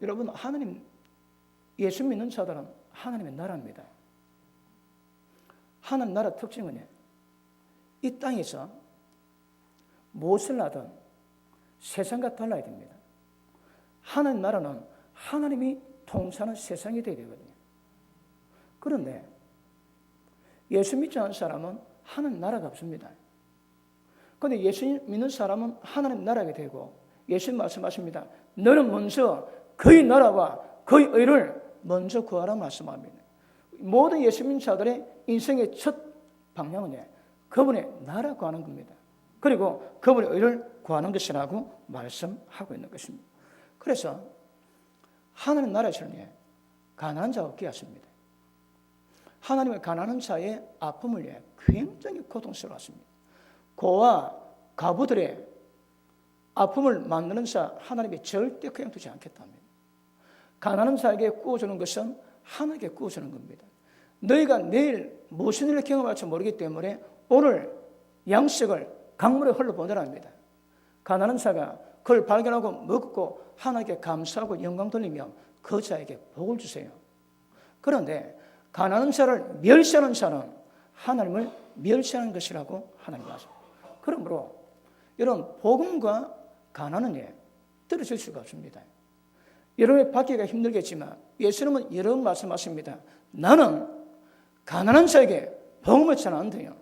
여러분, 하나님, 예수 믿는 자들은 하나님의 나라입니다. 하나님 나라 특징은 이 땅에서 무엇을 하든 세상과 달라야 됩니다. 하나님 나라는 하나님이 통치하는 세상이 되어야 되거든요. 그런데 예수 믿지 않는 사람은 하나님 나라가 없습니다. 그런데 예수 믿는 사람은 하나님 나라가 되고, 예수님 말씀하십니다. 너는 먼저 그의 나라와 그의 의를 먼저 구하라 말씀합니다. 모든 예수 믿는 자들의 인생의 첫 방향은 그분의 나라 구하는 겁니다. 그리고 그분의 의를 구하는 것이라고 말씀하고 있는 것입니다. 그래서 하나님 나라에서는 가난한 자가 없게 하십니다. 하나님의 가난한 자의 아픔을 굉장히 고통스러워하십니다. 고와 가부들의 아픔을 만드는 자 하나님이 절대 그냥 두지 않겠답니다. 가난한 자에게 구워주는 것은 하나님께 구워주는 겁니다. 너희가 내일 무슨 일을 경험할지 모르기 때문에 오늘 양식을 강물에 흘러보내랍니다. 가난한 자가 그걸 발견하고 먹고 하나님께 감사하고 영광 돌리며 그 자에게 복을 주세요. 그런데 가난한 자를 멸시하는 자는 하나님을 멸시하는 것이라고 하나님 말씀합니다. 그러므로 여러분, 복음과 가난은 떨어질 수가 없습니다. 여러분이 받기가 힘들겠지만 예수님은 여러 번 말씀하십니다. 나는 가난한 자에게 복음을 전하는데요,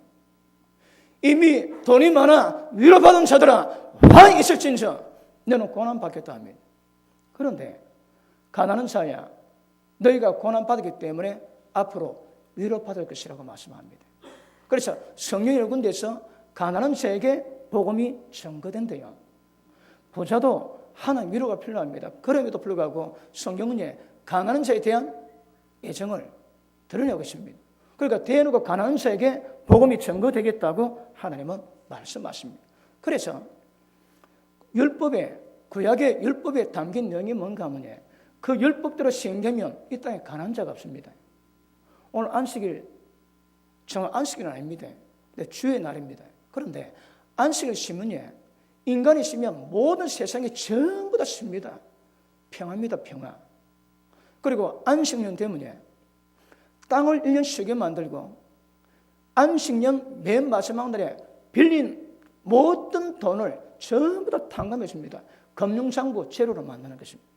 이미 돈이 많아 위로받은 자들아 화이 있을진저 너는 고난받겠다 합니다. 그런데 가난한 자야, 너희가 고난받았기 때문에 앞으로 위로받을 것이라고 말씀합니다. 그래서 성경 여러 군데에서 가난한 자에게 복음이 전거된대요. 부자도 하나님 위로가 필요합니다. 그럼에도 불구하고 성경은 가난한 자에 대한 애정을 드러내고 있습니다. 그러니까 대놓고 가난한 자에게 복음이 전거되겠다고 하나님은 말씀하십니다. 그래서 율법에, 구약의 율법에 담긴 내용이 뭔가 하면 그 율법대로 시행되면 이 땅에 가난한 자가 없습니다. 오늘 안식일, 정말 안식일은 아닙니다. 주의 날입니다. 그런데 안식일 쉬면 인간이 쉬면 모든 세상이 전부 다 쉽니다. 평화입니다. 평화. 그리고 안식년 되면 땅을 1년 쉬게 만들고 안식년 맨 마지막 날에 빌린 모든 돈을 전부 다 탕감해 줍니다. 금융장부 제로로 만드는 것입니다.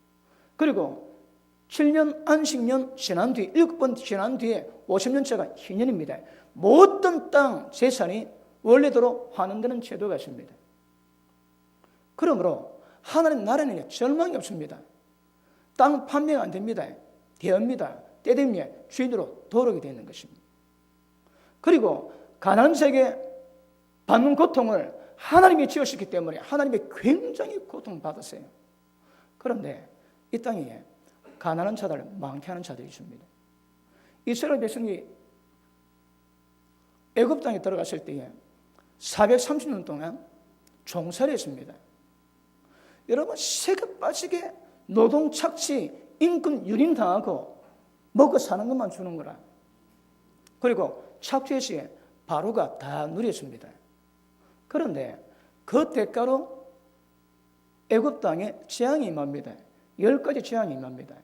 그리고 7년 안식년 지난 뒤 7번 지난 뒤에 50년째가 희년입니다. 모든 땅 재산이 원래대로 환원되는 제도가 있습니다. 그러므로 하나님 나라는 절망이 없습니다. 땅 판매가 안 됩니다. 대여입니다. 때 되면 주인으로 돌아오게 되는 것입니다. 그리고 가난한 자에게 받는 고통을 하나님이 지으셨기 때문에 하나님이 굉장히 고통받았어요. 그런데 이 땅에 가난한 자들을 많게 하는 자들이 있습니다. 이스라엘 백성이 애굽 땅에 들어갔을 때에 430년 동안 종살이 했습니다. 여러분, 세금 빠지게 노동 착취, 임금 유린당하고 먹고 사는 것만 주는 거라. 그리고 착취의 시에 바로가 다 누렸습니다. 그런데 그 대가로 애굽 땅에 재앙이 임합니다. 10가지 재앙이 임합니다.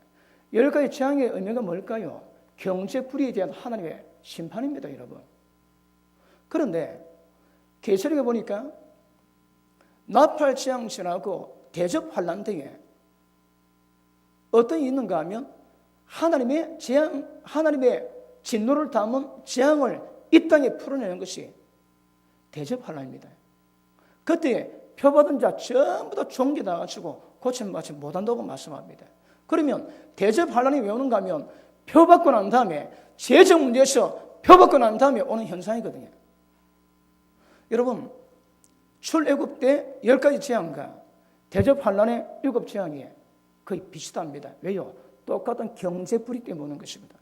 10가지 재앙의 의미가 뭘까요? 경제 불의에 대한 하나님의 심판입니다, 여러분. 그런데 계시록에 보니까 나팔 재앙 지나고 대접 환난 등에 어떤 일이 있는가 하면 하나님의 재앙, 하나님의 진노를 담은 재앙을 이 땅에 풀어내는 것이 대접 환난입니다. 그때 표받은 자 전부 다 종기당하시고 고침받지 못한다고 말씀합니다. 그러면 대접 환난이 왜 오는가 하면 표받고 난 다음에 재정 문제에서 표받고 난 다음에 오는 현상이거든요. 여러분, 출애굽 때 10가지 재앙과 대접 환난의 7 재앙이 거의 비슷합니다. 왜요? 똑같은 경제 불의 때문에 오는 것입니다.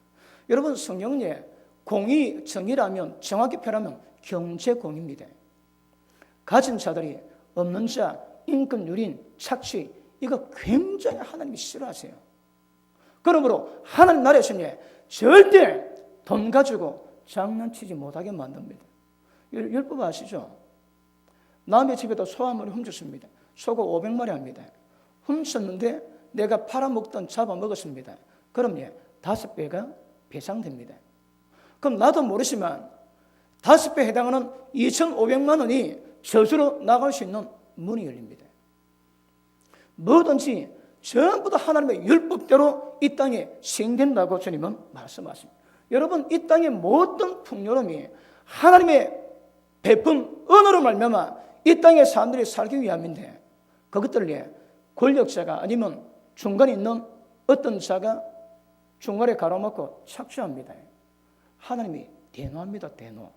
여러분, 성경에 공의, 정의라면 정확히 표현하면 경제공입니다. 가진 자들이 없는 자, 임금 유린, 착취, 이거 굉장히 하나님이 싫어하세요. 그러므로 하나님 나라에서는 절대 돈 가지고 장난치지 못하게 만듭니다. 율법 아시죠? 남의 집에다 소 한 마리 훔쳤습니다. 소가 500마리 합니다. 훔쳤는데 내가 팔아먹던 잡아먹었습니다. 그럼 5배가 배상됩니다. 그럼 나도 모르지만 5배에 해당하는 2,500만 원이 저주로 나갈 수 있는 문이 열립니다. 뭐든지 전부 다 하나님의 율법대로 이 땅에 시행된다고 주님은 말씀하십니다. 여러분, 이 땅의 모든 풍요로움이 하나님의 베푼 은혜로 말미암아 이 땅의 사람들이 살기 위함인데, 그것들을 권력자가 아니면 중간에 있는 어떤 자가 중간에 가로막고 착취합니다. 하나님이 대노합니다. 대노.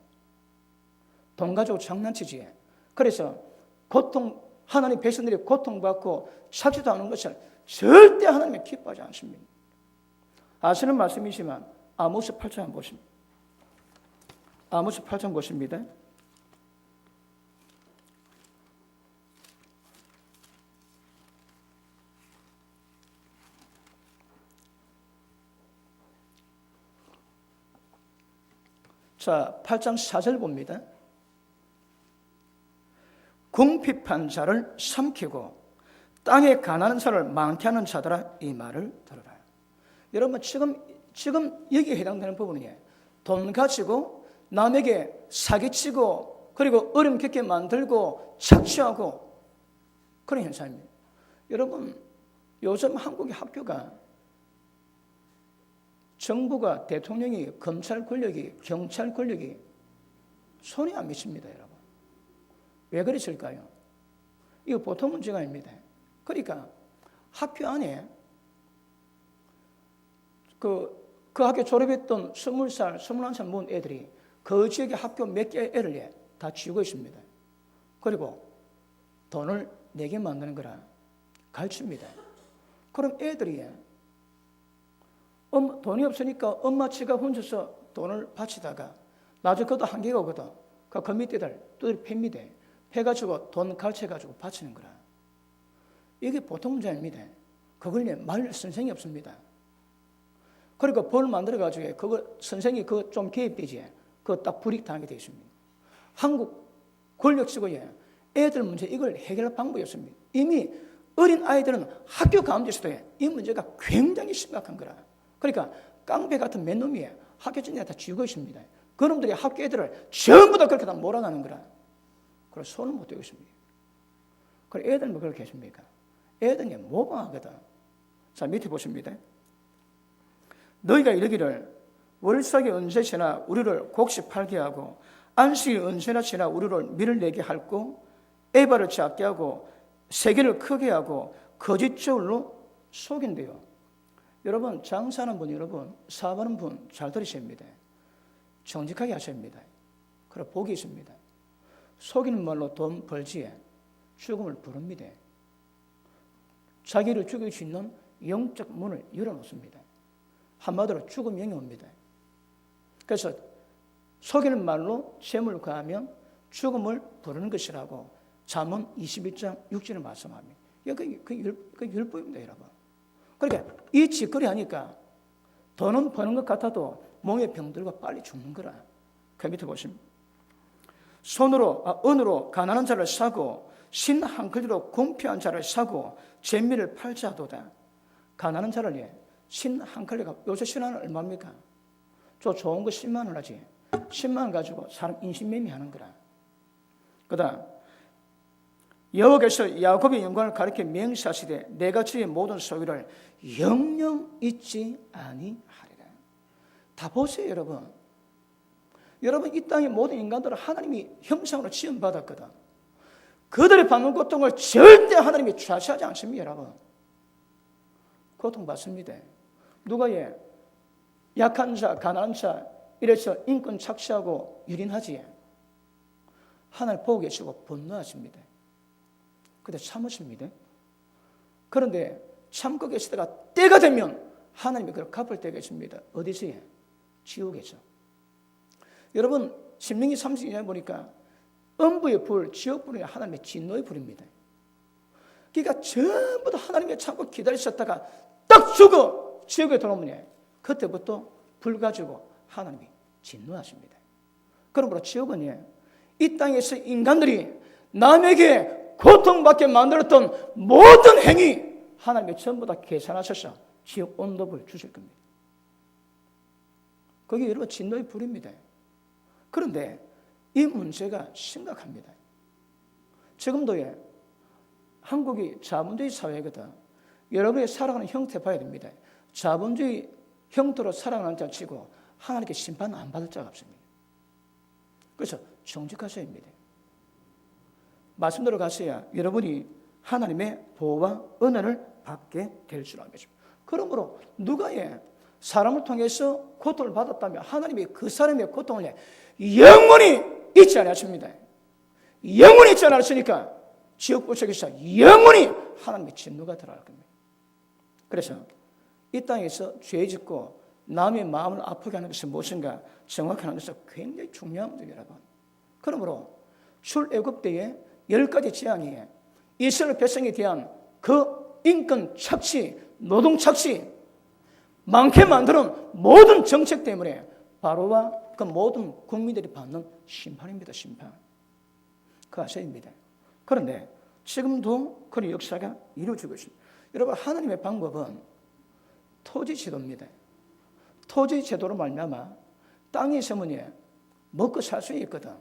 돈 가지고 장난치지. 그래서 하나님 백성들이 고통받고 착취당하는 것을 절대 하나님이 기뻐하지 않습니다. 아시는 말씀이지만 아모스 8장 보십니다. 아모스 8장 보십니다. 자, 8장 4절 봅니다. 궁핍한 자를 삼키고 땅에 가난한 자를 많게 하는 자들아, 이 말을 들어라. 여러분, 지금 여기에 해당되는 부분이 돈 가지고 남에게 사기치고 그리고 어려움 겪게 만들고 착취하고 그런 현상입니다. 여러분, 요즘 한국의 학교가 정부가, 대통령이, 검찰 권력이, 경찰 권력이 손이 안 미칩니다, 여러분. 왜 그랬을까요? 이거 보통 문제가 아닙니다. 그러니까 학교 안에 그 학교 졸업했던 20살, 21살 모은 애들이 그 지역의 학교 몇 개 애를 다 지우고 있습니다. 그리고 돈을 내게 만드는 거라 가르칩니다. 그럼 애들이 돈이 없으니까 엄마 지가 혼자서 돈을 바치다가 나중에 그것도 한계가 오거든. 그 밑에들 또 팹니다. 해가지고 돈 가르쳐가지고 바치는 거라. 이게 보통 문제입니다. 그걸 말릴 선생이 없습니다. 그리고 벌 만들어가지고 그거 선생이 그거 좀 개입되지. 그거 딱 불이익당하게 되어 있습니다. 한국 권력지구에 애들 문제 이걸 해결할 방법이 없습니다. 이미 어린 아이들은 학교 가운데서도 이 문제가 굉장히 심각한 거라. 그러니까 깡패 같은 맨놈이 학교 전체에 다 쥐고 있습니다. 그놈들이 학교 애들을 전부 다 그렇게 다 몰아가는 거라. 그래서 손을 못 대고 있습니다. 그래 애들 뭐 그렇게 했습니까? 애들이 모방하거든. 자, 밑에 보십니다. 너희가 이르기를 월삭이 언제 지나 우리를 곡식 팔게 하고 안식이 언제나 지나 우리를 밀을 내게 할고 에바를 작게 하고 세계를 크게 하고 거짓 저울로 속인대요. 여러분, 장사하는 분, 여러분 사업하는 분 잘 들으셔야 합니다. 정직하게 하셔야 합니다. 그래 복이 있습니다. 속이는 말로 돈 벌지에 죽음을 부릅니다. 자기를 죽일 수 있는 영적 문을 열어놓습니다. 한마디로 죽음 영이 옵니다. 그래서 속이는 말로 재물을 가하면 죽음을 부르는 것이라고 잠언 21장 6절을 말씀합니다. 그 율법입니다, 여러분. 그러니까 이 짓거리 하니까 돈은 버는 것 같아도 몸의 병들과 빨리 죽는 거라. 그 밑에 보시면 은으로 가난한 자를 사고 신 한 클리로 궁핍한 자를 사고 재미를 팔자 하도다. 가난한 자를 신 한 클리가 요새 신 하나 얼마입니까? 저 좋은 거 10만 원 하지. 10만 원 가지고 사람 인신매매하는 거라. 그다음 여호와께서 야곱의 영광을 가리켜 맹세하시되 내가 주의 모든 소유를 영영 잊지 아니하리라. 다 보세요, 여러분. 여러분, 이 땅의 모든 인간들은 하나님이 형상으로 지음받았거든. 그들이 받는 고통을 절대 하나님이 좌시하지 않습니다, 여러분. 고통받습니다. 누가 약한 자, 가난한 자 이래서 인권 착취하고 유린하지. 하나님 보고 계시고 분노하십니다. 근데 참으십니다. 그런데 참고 계시다가 때가 되면 하나님이 그걸 갚을 때가 있습니다. 어디서? 지옥에서. 여러분, 신명기 32장에 보니까 음부의 불, 지옥불이 하나님의 진노의 불입니다. 그러니까 전부 다 하나님의 참고 기다리셨다가 딱 죽어 지옥에 들어오면 그때부터 불 가지고 하나님이 진노하십니다. 그러므로 지옥은 이 땅에서 인간들이 남에게 고통받게 만들었던 모든 행위 하나님이 전부 다 계산하셔서 지옥 온도불 주실 겁니다. 그게 여러분 진노의 불입니다. 그런데 이 문제가 심각합니다. 지금도 한국이 자본주의 사회거든. 여러분이 살아가는 형태 봐야 됩니다. 자본주의 형태로 살아가는 자 치고 하나님께 심판 안 받을 자가 없습니다. 그래서 정직하셔야 합니다. 말씀대로 가셔야 여러분이 하나님의 보호와 은혜를 받게 될 줄 알겠습니다. 그러므로 누가 사람을 통해서 고통을 받았다면 하나님이 그 사람의 고통을 영원히 잊지 않으십니다. 영원히 잊지 않았으니까 지옥불속에서 영원히 하나님의 진노가 들어갈 겁니다. 그래서 이 땅에서 죄 짓고 남의 마음을 아프게 하는 것은 무엇인가 정확히 하는 것은 굉장히 중요합니다, 여러분. 그러므로 출애굽 때에 10가지 재앙이 이스라엘 백성에 대한 그 인권 착취, 노동 착취, 많게 만드는 모든 정책 때문에 바로와 그 모든 국민들이 받는 심판입니다, 심판. 그 아셔야입니다. 그런데 지금도 그런 역사가 이루어지고 있습니다. 여러분, 하나님의 방법은 토지 제도입니다. 토지 제도로 말미암아 땅에 있으면 먹고 살 수 있거든.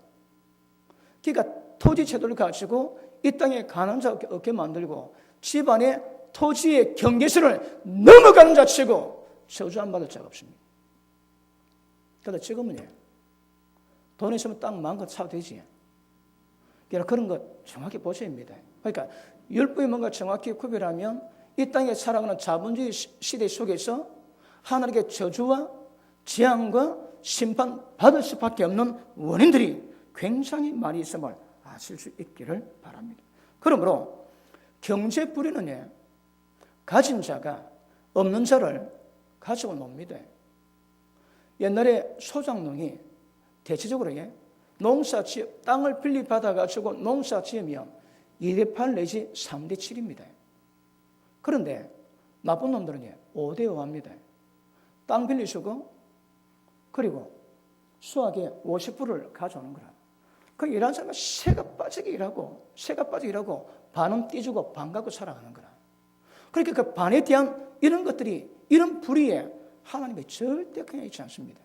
그러니까 토지 제도를 가지고 이 땅에 가난한 자 없게 만들고 집안에 토지의 경계선을 넘어가는 자 치고 저주 안 받을 자가 없습니다. 그런데 지금은 돈 있으면 땅 마음껏 사도 되지. 그런 것 정확히 보셔야 합니다. 그러니까 율법이 뭔가 정확히 구별하면 이 땅에 살아가는 자본주의 시대 속에서 하나님께 저주와 재앙과 심판 받을 수밖에 없는 원인들이 굉장히 많이 있음을 아실 수 있기를 바랍니다. 그러므로 경제 뿌리는 가진 자가 없는 자를 가지고 놉니다. 옛날에 소장농이 대체적으로 농사 땅을 빌려받아가지고 농사 지으면 2대 8 내지 3대 7입니다. 그런데 나쁜 놈들은 5대 5 합니다. 땅 빌리시고 그리고 수확의 50%를 가져오는 거라. 그 일하는 사람은 새가 빠지게 일하고 반은 떼주고 반 갖고 살아가는 거라. 그러니까 그 반에 대한 이런 것들이 이런 불의에 하나님이 절대 그냥 있지 않습니다.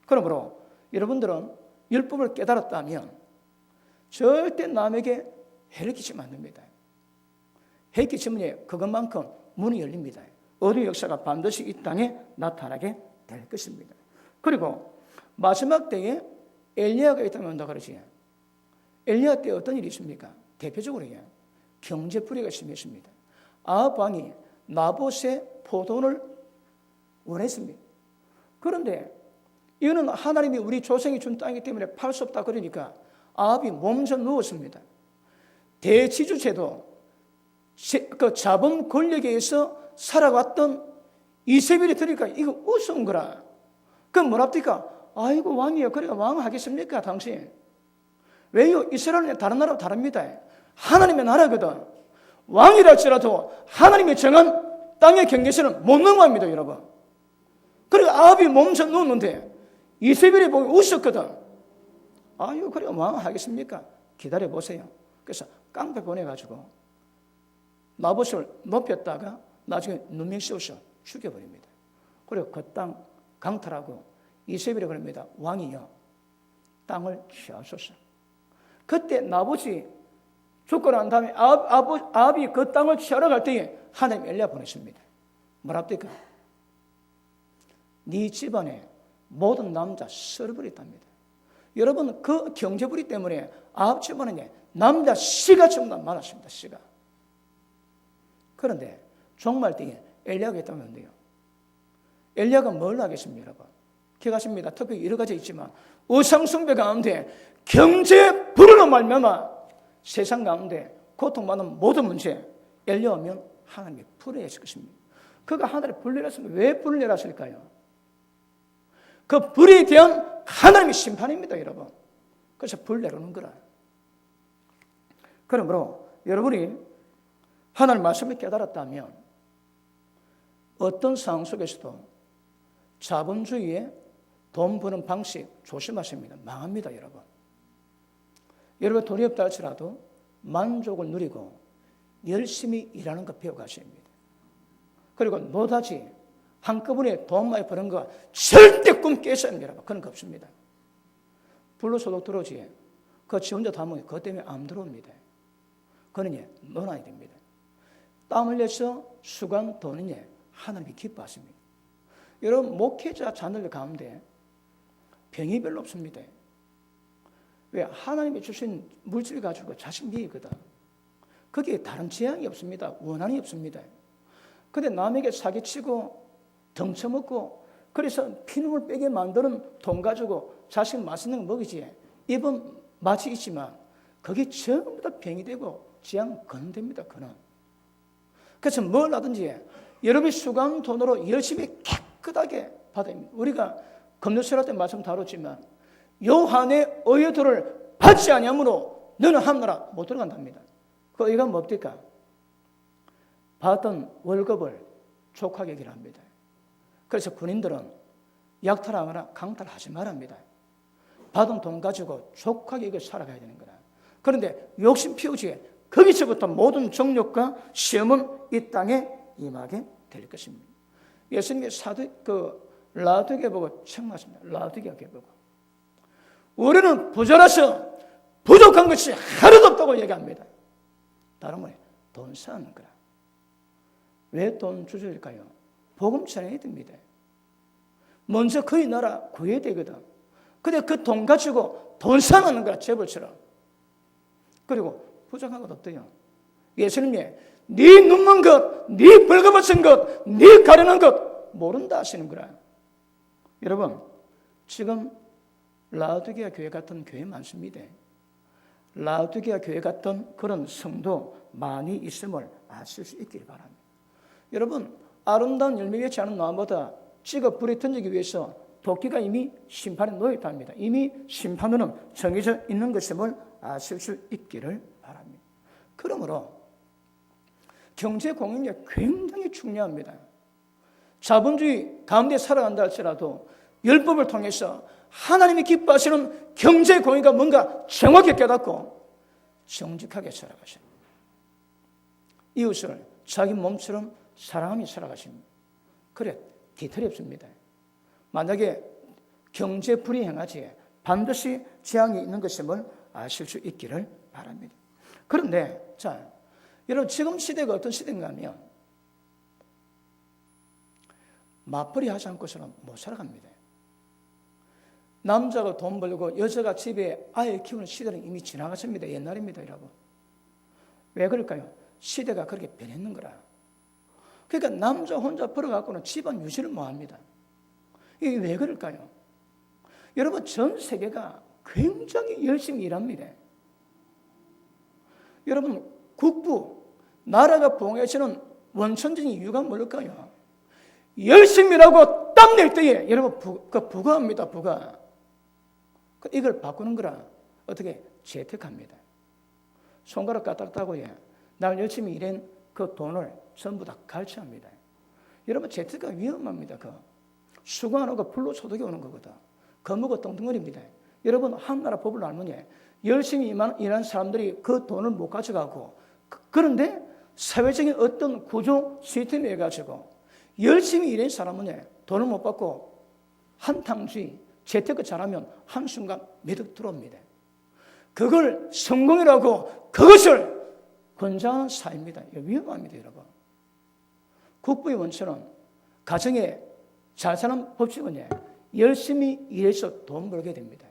그러므로 여러분들은 율법을 깨달았다면 절대 남에게 해를 끼치면 안 됩니다. 해 끼치면 그것만큼 문이 열립니다. 어둠의 역사가 반드시 이 땅에 나타나게 될 것입니다. 그리고 마지막 때에 엘리야가 있다면 온다 그러지. 엘리야 때 어떤 일이 있습니까? 대표적으로 경제 불의가 심했습니다. 아합 왕이 나봇의 포도원을 원했습니다. 그런데 이거는 하나님이 우리 조상이 준 땅이기 때문에 팔 수 없다 그러니까 아합이 몸져 누웠습니다. 대지주제도 그 자본 권력에 의해서 살아왔던 이세벨이 들으니까 이거 우스운 거라. 그럼 뭐랍니까? 아이고 왕이요. 그래가 왕 하겠습니까 당신? 왜요? 이스라엘은 다른 나라와 다릅니다. 하나님의 나라거든. 왕이라 할지라도 하나님이 정한 땅의 경계선은 못 넘어갑니다, 여러분. 그리고 아합이 몸져 누웠는데 이세벨이 보고 웃었거든. 아유, 그래 왕 하겠습니까? 기다려보세요. 그래서 깡패 보내가지고 나봇을 높였다가 나중에 누명 씌워서 죽여버립니다. 그리고 그 땅 강탈하고 이세벨이 그럽니다. 왕이요, 땅을 취하소서. 그때 나봇이 죽고 난 다음에 아합이 그 땅을 취하러 갈 때에 하나님 엘리야 보냈습니다. 뭐랍니까? 네 집안에 모든 남자 썰어버렸답니다. 여러분, 그 경제불의 때문에 아합 집안에 남자 씨가 정말 많았습니다. 씨가. 그런데 종말 때에 엘리야가 있다면 안 돼요. 엘리야가 뭘 하겠습니까, 여러분? 기억하십니다. 특히 여러 가지 있지만 우상숭배 가운데 경제불의로 말미암아 세상 가운데 고통받는 모든 문제 엘리야 오면 하나님이 불의하실 것입니다. 그가 하늘에 불 내렸으면 왜 불을 내렸을까요? 그 불에 대한 하나님의 심판입니다, 여러분. 그래서 불 내려오는 거라. 그러므로 여러분이 하나님 말씀을 깨달았다면 어떤 상황 속에서도 자본주의의 돈 버는 방식 조심하십니다. 망합니다, 여러분. 여러분 돈이 없다 할지라도 만족을 누리고 열심히 일하는 것 배워가셔야 합니다. 그리고 노다지, 한꺼번에 돈 많이 버는 거 절대 꿈 깨서야 합니다. 그런 거 없습니다. 불로소득 들어오지. 지 혼자 다 먹어요. 그것 때문에 안 들어옵니다. 그는 논아야 됩니다. 땀 흘려서 수고한 돈은 하나님이 기뻐하십니다. 여러분, 목회자 자녀들 가운데 병이 별로 없습니다. 왜? 하나님이 주신 물질 가지고 자식 미이거든. 거기에 다른 재앙이 없습니다. 원한이 없습니다. 근데 남에게 사기치고 덩쳐먹고 그래서 피눈물 빼게 만드는 돈 가지고 자식 맛있는 거 먹이지. 입은 맛이 있지만 그게 전부 다 병이 되고 재앙 건됩니다. 그는. 그래서 뭘 하든지 여러분이 수고한 돈으로 열심히 깨끗하게 받아야 합니다. 우리가 금요일날 때 말씀 다뤘지만 요한의 의도를 받지 아니하므로 너는 하늘나라 못 들어간답니다. 그 의가 뭡니까? 받던 월급을 족하게 얘기를 합니다. 그래서 군인들은 약탈하거나 강탈하지 말합니다. 받은 돈 가지고 족하게 이거 살아가야 되는 거다. 그런데 욕심 피우지 거기서부터 모든 정욕과 시험은 이 땅에 임하게 될 것입니다. 예수님이 라우디게 보고 책망하십니다. 라우디게 보고 우리는 부자라서 부족한 것이 하나도 없다고 얘기합니다. 다른 말에 돈 쌓는 거라. 왜 돈 주실까요? 복음 전해야 됩니다. 먼저 그의 나라 구해야 되거든. 근데 그 돈 가지고 돈 쌓는 거라, 재벌처럼. 그리고 부족한 것 없대요. 예수님이 네 눕는 것, 네 벌거벗은 것, 네 가려는 것 모른다 하시는 거라. 여러분, 지금 라우디게아 교회 같은 교회 많습니다. 라우디게아 교회 같은 그런 성도 많이 있음을 아실 수 있기를 바랍니다. 여러분, 아름다운 열매 맺지 않은 나무보다 찍어 불에 던지기 위해서 도끼가 이미 심판에 놓여 있답니다. 이미 심판으로는 정해져 있는 것임을 아실 수 있기를 바랍니다. 그러므로 경제 공인이 굉장히 중요합니다. 자본주의 가운데 살아간다 할지라도 율법을 통해서 하나님이 기뻐하시는 경제 공의가 뭔가 정확히 깨닫고 정직하게 살아가십니다. 이웃을 자기 몸처럼 사랑하며 살아가십니다. 그래, 뒤틀이 없습니다. 만약에 경제 불이 행하지 반드시 재앙이 있는 것임을 아실 수 있기를 바랍니다. 그런데 여러분, 지금 시대가 어떤 시대인가 하면 맞벌이 하지 않고서는 못 살아갑니다. 남자가 돈 벌고 여자가 집에 아이 키우는 시대는 이미 지나갔습니다. 옛날입니다, 여러분. 왜 그럴까요? 시대가 그렇게 변했는 거라. 그러니까 남자 혼자 벌어갖고는 집안 유지를 못합니다. 이게 왜 그럴까요? 여러분, 전 세계가 굉장히 열심히 일합니다. 여러분, 국부, 나라가 부흥해지는 원천적인 이유가 뭘까요? 열심히 일하고 땀 낼 때에 여러분 부가합니다. 부가. 이걸 바꾸는 거라 어떻게 재택합니다. 손가락 까딱따고 날 열심히 일한 그 돈을 전부 다 갈취합니다. 여러분, 재테크가 위험합니다. 수고 안 하고 불로소득이 오는 거거든. 거무고 똥덩어리입니다. 여러분, 한나라 법을 알면 열심히 일하는 사람들이 그 돈을 못 가져가고, 그런데 사회적인 어떤 구조 시스템에 가지고 열심히 일한 사람은 돈을 못 받고 한탕주의, 재테크 잘하면 한순간 매덕 들어옵니다. 그걸 성공이라고 그것을 권장한 사회입니다. 위험합니다, 여러분. 국부의 원천은 가정에 잘 사는 법칙은 열심히 일해서 돈 벌게 됩니다.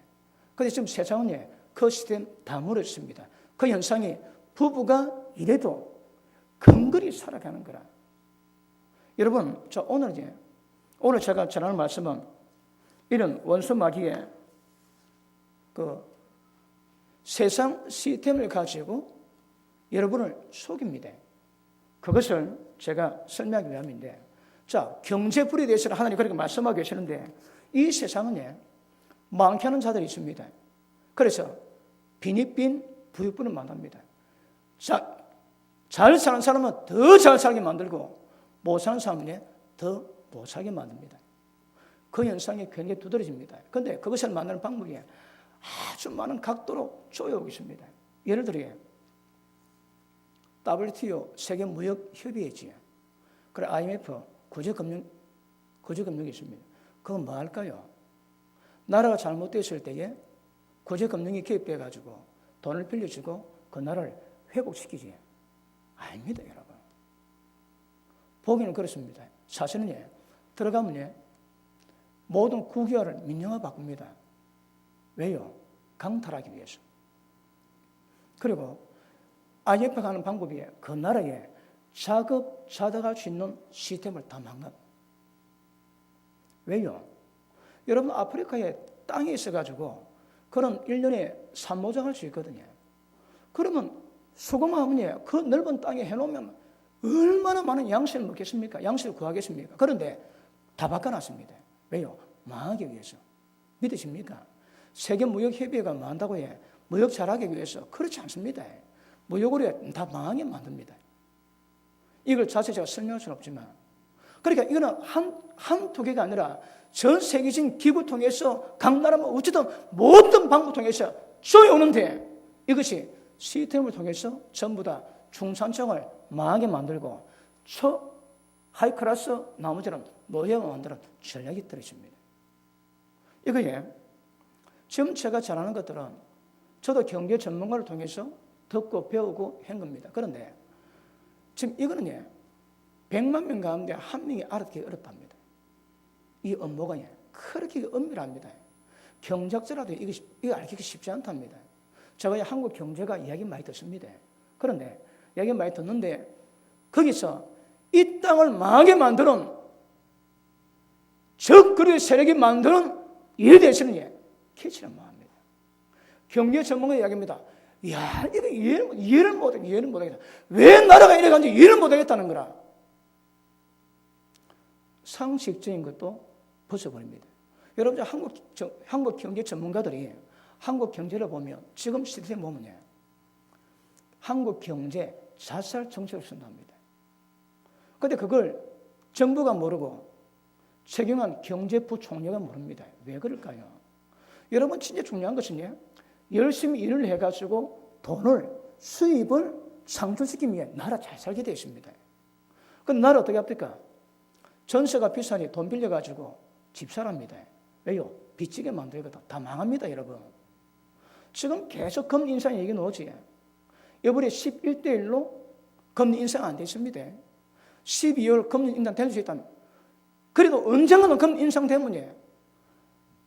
그런데 지금 세상은 그 시스템 다 무너졌습니다. 그 현상이 부부가 이래도 근거리 살아가는 거라. 여러분, 오늘 제가 전하는 말씀은 이런 원수 마귀의 그 세상 시스템을 가지고 여러분을 속입니다. 그것을 제가 설명하기 위함인데, 경제불에 대해서는 하나님 그렇게 말씀하고 계시는데, 이 세상은 많게 하는 자들이 있습니다. 그래서 빈익빈 부익부는 만납니다. 잘 사는 사람은 더 잘 살게 만들고 못 사는 사람은 더 못 살게 만듭니다. 그 현상이 굉장히 두드러집니다. 그런데 그것을 만드는 방법이 아주 많은 각도로 쪼여오고 있습니다. 예를 들어 WTO 세계무역협의회지, 그리고 IMF 구제금융이 있습니다. 그건 뭐 할까요? 나라가 잘못됐을 때에 구제금융이 개입돼 가지고 돈을 빌려주고 그 나라를 회복시키지. 아닙니다, 여러분. 보기는 그렇습니다. 사실은 들어가면 모든 국유화를 민영화 바꿉니다. 왜요? 강탈하기 위해서. 그리고 IMF가 하는 방법이 그 나라에 자급자족할 수 있는 시스템을 다 망각. 왜요? 여러분 아프리카에 땅이 있어가지고 그런 1년에 산모작할 수 있거든요. 그러면 수공하면 그 넓은 땅에 해놓으면 얼마나 많은 양식을 먹겠습니까? 양식을 구하겠습니까? 그런데 다 바꿔놨습니다. 왜요? 망하기 위해서. 믿으십니까? 세계무역협의회가 망한다고 해. 무역 잘하기 위해서. 그렇지 않습니다. 무역으로 다 망하게 만듭니다. 이걸 자세히 제가 설명할 수는 없지만. 그러니까 이거는 한두 개가 아니라 전 세계적인 기구 통해서 각 나라만 어쨌든 모든 방법 통해서 쪼여오는데 이것이 시스템을 통해서 전부 다 중산층을 망하게 만들고 하이클래스 나머지는 노예만 만드는 전략이 떨어집니다. 이거에 지금 제가 잘하는 것들은 저도 경제 전문가를 통해서 듣고 배우고 한 겁니다. 그런데 지금 이거는 100만 명 가운데 한 명이 알아듣기 어렵답니다. 이 업무가 그렇게 엄밀합니다. 경작자라도 이거 알기가 쉽지 않답니다. 제가 한국 경제가 이야기 많이 듣습니다. 그런데 이야기 많이 듣는데 거기서 이 땅을 망하게 만드는 적그리의 세력이 만드는 일에 대해서는 캐치를 못합니다. 경제 전문가 이야기입니다. 이야, 이거 이해를 못하겠다. 왜 나라가 이래 간지 이해를 못하겠다는 거라. 상식적인 것도 벗어버립니다. 여러분, 한국 경제 전문가들이 한국 경제를 보면 지금 시대에 보면 한국 경제 자살 정책을 쓴답니다. 그런데 그걸 정부가 모르고 최경환 경제부총리가 모릅니다. 왜 그럴까요? 여러분 진짜 중요한 것은 열심히 일을 해가지고 수입을 창출시키기 위해 나라 잘 살게 되어 있습니다. 그럼 나라 어떻게 합니까? 전세가 비싸니 돈 빌려가지고 집 사랍니다. 왜요? 빚지게 만들거든. 다 망합니다, 여러분. 지금 계속 금리 인상 얘기 나오지. 이번에 11대1로 금리 인상 안 됐습니다. 12월 금리 인상 될 수 있다면. 그래도 언젠가는 금리 인상되면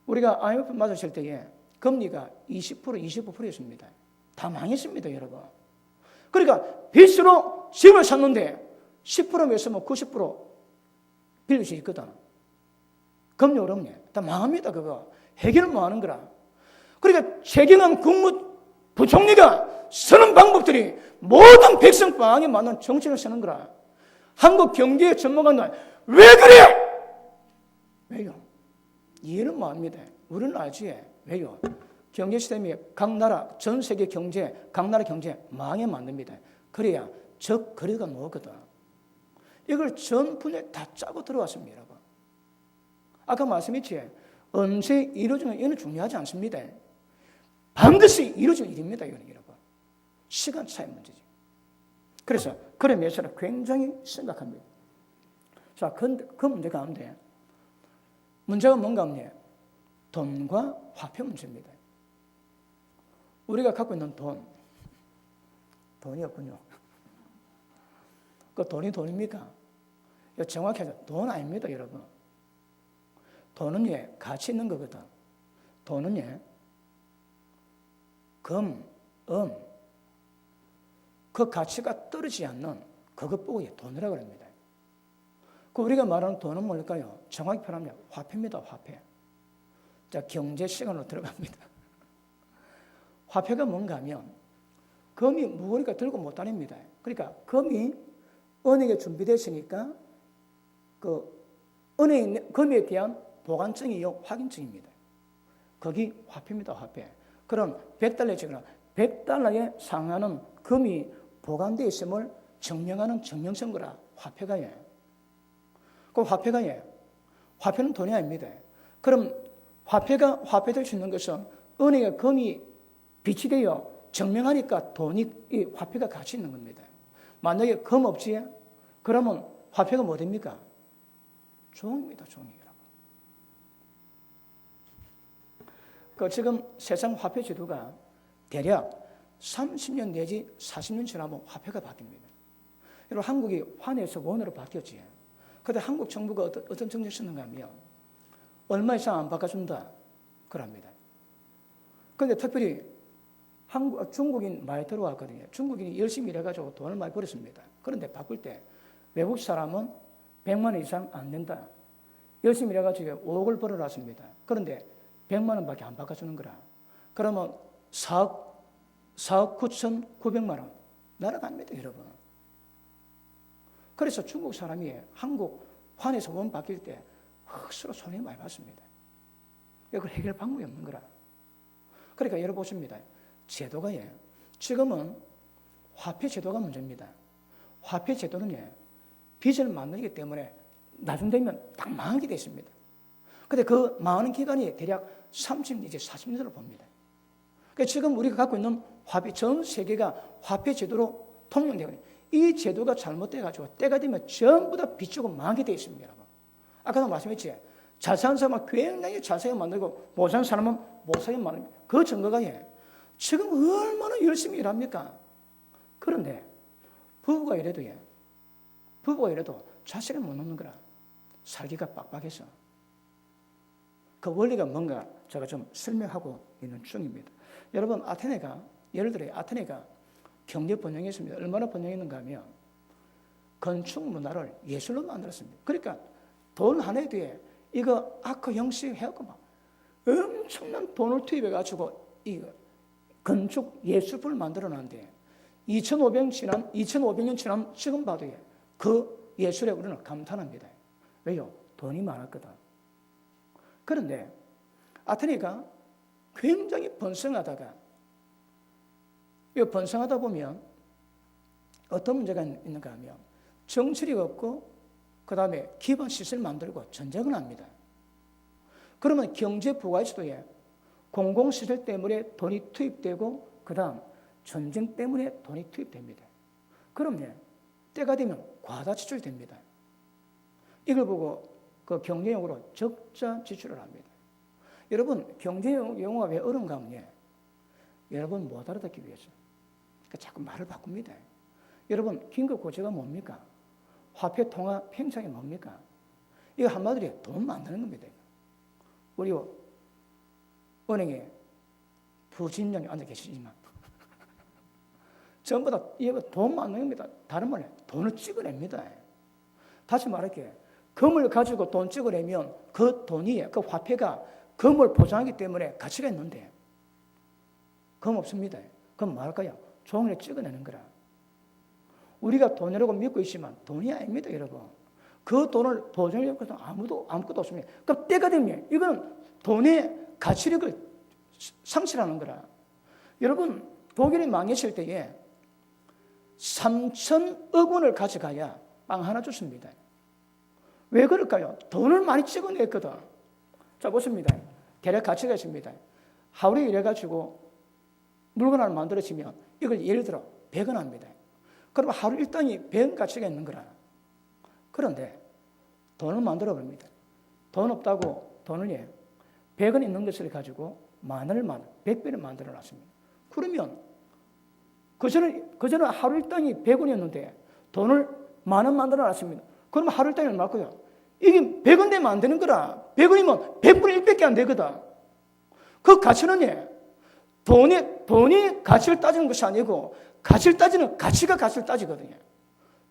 우리가 IMF 맞았을 때에 금리가 20%, 25%였습니다. 다 망했습니다, 여러분. 그러니까 빚으로 집을 샀는데 10%면 있으면 90% 빌릴 수 있거든. 금리 어렵네. 다 망합니다, 그거. 해결을 못 하는 거라. 그러니까 최경환 국무부총리가 쓰는 방법들이 모든 백성 방향에 맞는 정책을 쓰는 거라. 한국 경제 전문가는 왜 그래? 왜요? 이해를 못 합니다. 우리는 알지. 왜요? 경제 시스템이 각 나라, 전 세계 경제, 각 나라 경제 망하게 만듭니다. 그래야 적거래가 나오거든. 이걸 전 분야에 다 짜고 들어왔습니다, 여러분. 아까 말씀했지. 언제 이루어지는 이는 중요하지 않습니다. 반드시 이루어질 일입니다, 이거는 여러분. 시간 차이 문제지. 그래서 그런 면에서는 굉장히 심각합니다. 자, 그 문제 가운데 문제가 뭔가 하면 돈과 화폐 문제입니다. 우리가 갖고 있는 돈이 없군요. 그 돈입니까? 정확히 하자. 돈 아닙니다, 여러분. 돈은 가치 있는 거거든. 돈은 금, 그 가치가 떨어지지 않는 그것 보고 돈이라고 합니다. 그 우리가 말하는 돈은 뭘까요? 정확히 표현하면 화폐입니다, 화폐. 자, 경제 시간으로 들어갑니다. 화폐가 뭔가 하면 금이 무거우니까 들고 못 다닙니다. 그러니까 금이 은행에 준비됐으니까 그 은행에 금에 대한 보관증이요, 확인증입니다. 거기 화폐입니다, 화폐. 그럼 100달러에 지금 100달러에 상하는 금이 보관되어 있음을 증명하는 증명선거라 화폐가 그 화폐는 돈이 아닙니다. 그럼 화폐될 수 있는 것은 은행에 금이 비치되어 증명하니까 이 화폐가 가치 있는 겁니다. 만약에 금 없지? 그러면 화폐가 뭐 됩니까? 종입니다. 종이라고. 그 지금 세상 화폐 제도가 대략 30년 내지 40년 지나면 화폐가 바뀝니다. 여러분 한국이 환에서 원으로 바뀌었지. 그런데 한국 정부가 어떤 정책을 쓰는가 하면 얼마 이상 안 바꿔준다 그럽니다. 그런데 특별히 중국인 많이 들어왔거든요. 중국인이 열심히 일해가지고 돈을 많이 벌었습니다. 그런데 바꿀 때 외국 사람은 100만 원 이상 안 낸다. 열심히 일해가지고 5억을 벌어놨습니다. 그런데 100만 원밖에 안 바꿔주는 거라. 그러면 4억 9,900만 원 날아갑니다, 여러분. 그래서 중국 사람이 한국 환에서 원 바뀔 때 스스로 손해 많이 받습니다. 이걸 해결 방법이 없는 거라. 그러니까 여러분 보십니다. 제도가 지금은 화폐 제도가 문제입니다. 화폐 제도는 빚을 만들기 때문에 나중 되면 딱 망하게 되어 있습니다. 그런데 그 망하는 기간이 대략 30년, 이제 40년으로 봅니다. 그러니까 지금 우리가 갖고 있는 화폐, 전 세계가 화폐 제도로 통용되거든요. 이 제도가 잘못돼가지고 때가 되면 전부 다 빚지고 망하게 되어 있습니다. 아까도 말씀했지. 잘 사는 사람은 굉장히 잘 살게 만들고 못 사는 사람은 못 살게 만듭니다. 그 증거가 지금 얼마나 열심히 일합니까? 그런데 부부가 이래도 자식을 못 놓는 거라. 살기가 빡빡해서. 그 원리가 뭔가 제가 좀 설명하고 있는 중입니다. 여러분 예를 들어 아테네가 경제 번영했습니다. 얼마나 번영했는가 하면 건축 문화를 예술로 만들었습니다. 그러니까 돈 한 해 뒤에 이거 아크 형식 해갖고 막 엄청난 돈을 투입해가지고 이 건축 예술품을 만들어놨는데 2500년 지난 지금 봐도 그 예술에 우리는 감탄합니다. 왜요? 돈이 많았거든. 그런데 아테네가 굉장히 번성하다 보면 어떤 문제가 있는가 하면 정치력이 없고 그 다음에 기반 시설 만들고 전쟁을 합니다. 그러면 경제 부가에서도 공공시설 때문에 돈이 투입되고 그 다음 전쟁 때문에 돈이 투입됩니다. 그러면 때가 되면 과다 지출됩니다. 이걸 보고 그 경제용어로 적자 지출을 합니다. 여러분 경제용어가 왜 어려운가 하면 여러분 못 알아듣기 위해서 그러니까 자꾸 말을 바꿉니다. 여러분 긴급고치가 뭡니까? 화폐 통화 팽창이 뭡니까? 이거 한마디로 돈 만드는 겁니다. 우리 은행에 부진령이 앉아 계시지만 전부 다 이거 돈 만드는 겁니다. 다른 말로 돈을 찍어냅니다. 다시 말할게. 금을 가지고 돈 찍어내면 그 돈이 그 화폐가 금을 보장하기 때문에 가치가 있는데 금 없습니다. 그럼 뭐 할까요? 종이를 찍어내는 거라. 우리가 돈이라고 믿고 있지만 돈이 아닙니다, 여러분. 그 돈을 보존하려고 해서 아무것도 없습니다. 그럼 때가 되면 이거는 돈의 가치력을 상실하는 거라. 여러분, 독일이 망했을 때에 3,000억 원을 가져가야 빵 하나 줬습니다. 왜 그럴까요? 돈을 많이 찍어냈거든. 자, 보십니다. 대략 가치가 있습니다. 하루에 일해가지고 물건 하나 만들어지면 이걸 예를 들어 100원 합니다. 그러면 하루 일당이 100원 가치가 있는 거라. 그런데 돈을 만들어 버립니다. 돈 없다고 돈을 100원 있는 것을 가지고 100배를 만들어 놨습니다. 그러면 그전에 하루 일당이 100원이었는데 돈을 10,000원 만들어 놨습니다. 그러면 하루 일당이 얼마고요? 이게 100원 되면 안 되는 거라. 100원이면 100분의 1밖에 안 되거든. 그 가치는 돈이 가치를 따지는 것이 아니고 가치를 따지는 가치가 가치를 따지거든요.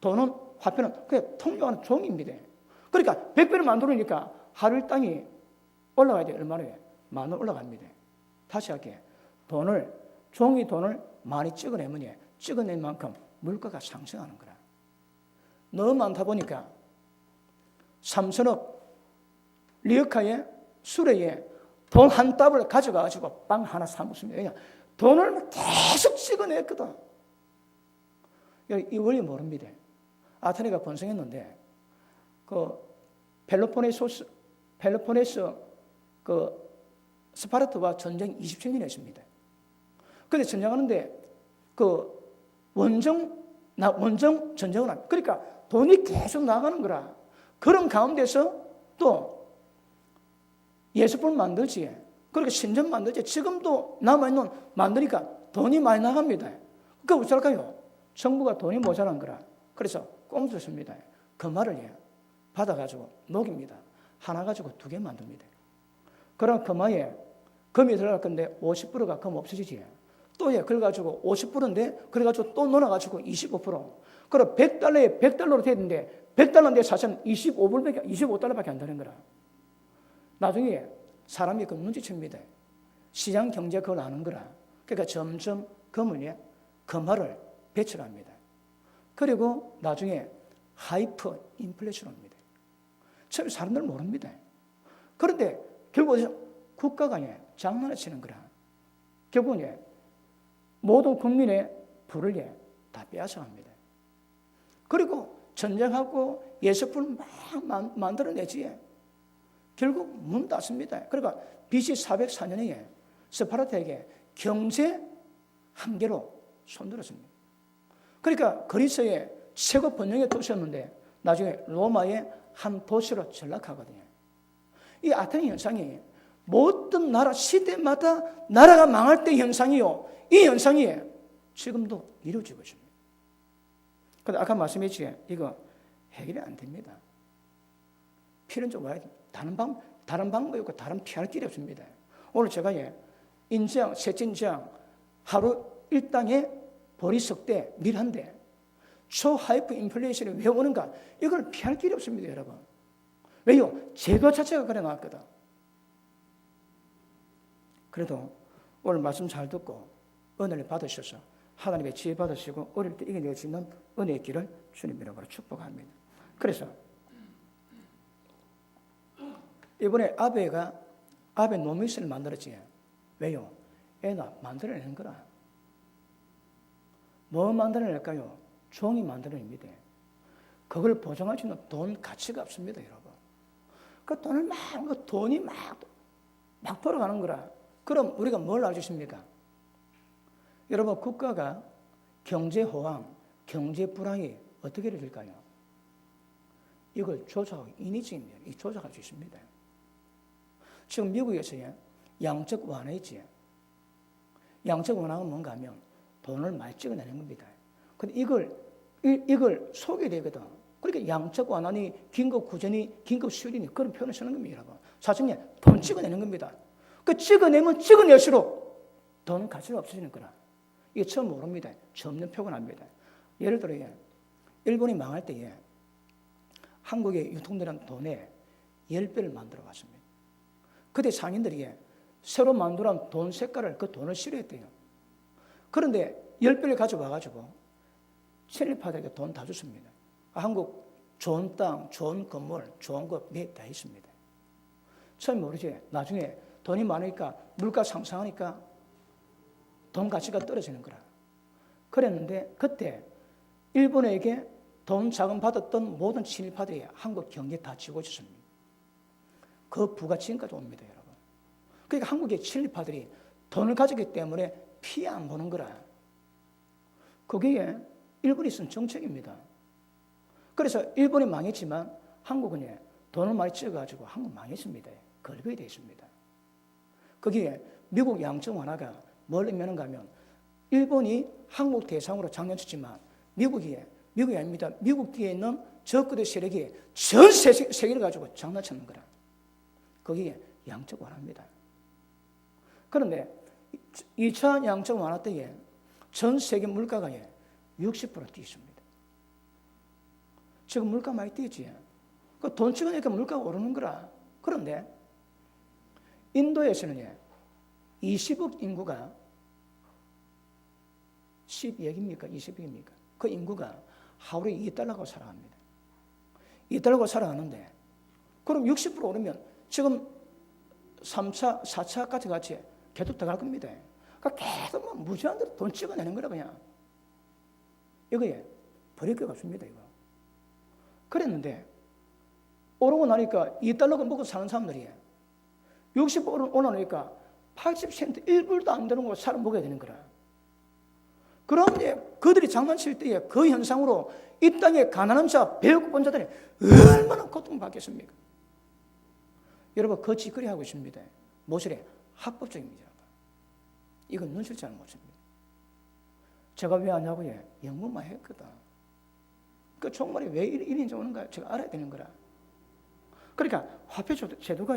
돈은 화폐는 그냥 통용하는 종입니다. 그러니까 100배를 만들으니까 하루 일당이 올라가야 돼. 얼마나 10,000원 올라갑니다. 다시 할게. 종이 돈을 많이 찍어내면 찍어낸 만큼 물가가 상승하는 거라. 너무 많다 보니까 3,000억 리어카에 수레에 돈 한 답을 가져가가지고 빵 하나 사 먹습니다. 그냥 돈을 계속 찍어냈거든. 이 원리 모릅니다. 아테네가 번성했는데 그 펠로폰네소 그 스파르타와 전쟁 27년 했습니다. 그런데 전쟁하는데 그 원정 전쟁을 합니다. 그러니까 돈이 계속 나가는 거라. 그런 가운데서 또 예수품 만들지, 그렇게 신전 만들지, 지금도 남아있는 만드니까 돈이 많이 나갑니다. 그러니까 어쩔까요? 정부가 돈이 모자란 거라. 그래서 꼼수 씁니다. 그 말을 받아가지고 녹입니다. 하나 가지고 2개 만듭니다. 그럼 금화에 금이 들어갈 건데 50%가 금 없어지지. 또 그걸 가지고 50%인데 그래가지고 또 넣어가지고 25%. 그럼 100달러에 100달러로 되는데 100달러인데 사실은 25달러밖에 안 되는 거라. 나중에 사람이 그 눈치챕니다. 시장 경제 그걸 아는 거라. 그러니까 점점 금화를 배출합니다. 그리고 나중에 하이퍼 인플레이션을 합니다. 처음에 사람들은 모릅니다. 그런데 결국 국가가 장난을 치는 거라. 결국은 모든 국민의 부를 다 빼앗아갑니다. 그리고 전쟁하고 예수품을 막 만들어내지. 결국 문 닫습니다. 그러니까 BC 404년에 스파르타에게 경제 한계로 손들었습니다. 그러니까 그리스의 최고 번영의 도시였는데 나중에 로마의 한 도시로 전락하거든요. 이 아테네 현상이 모든 나라 시대마다 나라가 망할 때 현상이요. 이 현상이 지금도 이루어지고 있습니다. 근데 아까 말씀했지, 이거 해결이 안 됩니다. 필은 좀 와야 돼. 다른 방법이 없고 다른 피할 길이 없습니다. 오늘 제가 인지양, 셋째인지양 하루 일당에 보리석대 밀한데 초하이퍼 인플레이션이 왜 오는가? 이걸 피할 길이 없습니다, 여러분. 왜요? 제도 자체가 그래 나왔거든. 그래도 오늘 말씀 잘 듣고 은혜를 받으셔서 하나님의 지혜 받으시고 어릴 때 이겨낼 수 있는 은혜의 길을 주님 이름으로 축복합니다. 그래서 이번에 아베 노미스를 만들었지. 왜요? 애나 만들어내는 거라. 뭐 만들어낼까요? 종이 만들어냅니다. 그걸 보장할 수 있는 돈 가치가 없습니다, 여러분. 그 돈을 돈이 막 돌아가는 거라. 그럼 우리가 뭘 알겠습니까? 여러분, 국가가 경제 호황, 경제 불황이 어떻게 될까요? 이걸 조작하고 인위적입니다. 이 조작할 수 있습니다. 지금 미국에서 양적 완화있지. 양적 완화가 뭔가 하면 돈을 많이 찍어내는 겁니다. 근데 이걸 속여야 되거든. 그러니까 양적 완화니 긴급 구제니 긴급 수혈이니 그런 표현을 쓰는 겁니다, 여러분. 사실은 돈 찍어내는 겁니다. 그 찍어내면 찍어낼수록 돈 가치가 없어지는 거라. 이게 처음 모릅니다. 점점 표현합니다. 예를 들어 일본이 망할 때에 한국에 유통되는 돈의 10배를 만들어 갔습니다. 그때 상인들이 새로 만들어낸 돈 색깔을 그 돈을 싫어했대요. 그런데 10배를 가져와가지고 친일파들에게 돈 다 줬습니다. 한국 좋은 땅, 좋은 건물, 좋은 거 다 있습니다. 처음 모르지. 나중에 돈이 많으니까 물가 상승하니까 돈 가치가 떨어지는 거라. 그랬는데 그때 일본에게 돈 자금 받았던 모든 친일파들이 한국 경기에 다 지고 있었습니다. 그 부가 지금까지 옵니다, 여러분. 그러니까 한국의 친일파들이 돈을 가졌기 때문에 피해 안 보는 거라. 그게 일본이 쓴 정책입니다. 그래서 일본이 망했지만 한국은 돈을 많이 찍어가지고 한국 망했습니다. 걸거이 되어 있습니다. 거기에 미국 양적 완화가 뭘 의미하는가 하면 일본이 한국 대상으로 장난쳤지만 미국이 아닙니다. 미국 뒤에 있는 적그대 세력이 전 세계를 가지고 장난치는 거라. 거기에 양적 완화입니다. 그런데 2차 양적 완화 때에 전 세계 물가가 60% 뛰었습니다. 지금 물가 많이 뛰지. 그 돈 찍으니까 물가가 오르는 거라. 그런데 인도에서는 20억 인구가 12억입니까? 20억입니까? 그 인구가 하루에 $2고 살아갑니다. $2고 살아가는데 그럼 60% 오르면 지금 3차, 4차까지 같이 계속 들어갈 겁니다. 그러니까 계속 무제한 대로 돈 찍어내는 거라 그냥. 이거에 버릴 것 없습니다, 이거. 그랬는데 오르고 나니까 $2고 먹고 사는 사람들이 60% 오르니까 80센트 1불도 안 되는 거 사람 먹어야 되는 거라. 그럼 그들이 장난칠 때에 그 현상으로 이 땅에 가난한 자, 배고픈 자들이 얼마나 고통받겠습니까? 여러분 그 짓거리 하고 있습니다. 모슬의 합법적입니다. 이건 눈치를 잘 못 챕니다. 제가 왜 하냐고요? 연구만 했거든. 그 종말이 왜 이런지 오는가 제가 알아야 되는 거라. 그러니까 화폐 제도가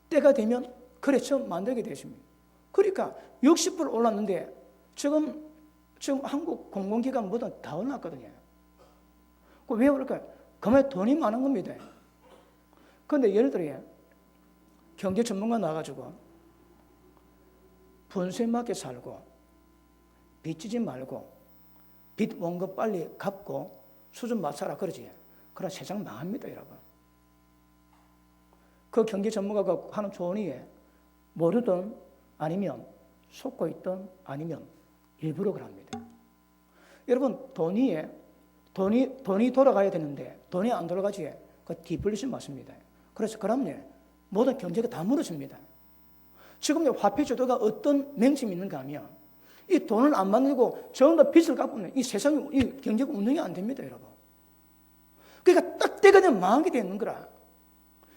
때가 되면 그래 처음 만들게 되십니다. 그러니까 60% 올랐는데 지금 한국 공공기관 뭐든 다 올랐거든요. 왜 그럴까요? 그만큼 돈이 많은 겁니다. 그런데 예를 들어 경제 전문가 나와가지고 분수에 맞게 살고 빚지지 말고 빚 원금 빨리 갚고 수준 맞춰라 그러지. 그럼 세상 망합니다, 여러분. 그 경제 전문가가 하는 조언이 모르든 아니면 속고 있든 아니면 일부러 그럽니다. 여러분 돈이 돌아가야 되는데 돈이 안 돌아가지. 그 디플레이션 맞습니다. 그래서 그럼요 모든 경제가 다 무너집니다. 지금 화폐 제도가 어떤 맹점이 있는가 하면 이 돈을 안 만들고 전부 다 빚을 갚으면 이 세상이 이 경제가 운영이 안 됩니다, 여러분. 그러니까 딱 때가 되면 망하게 되는 거라.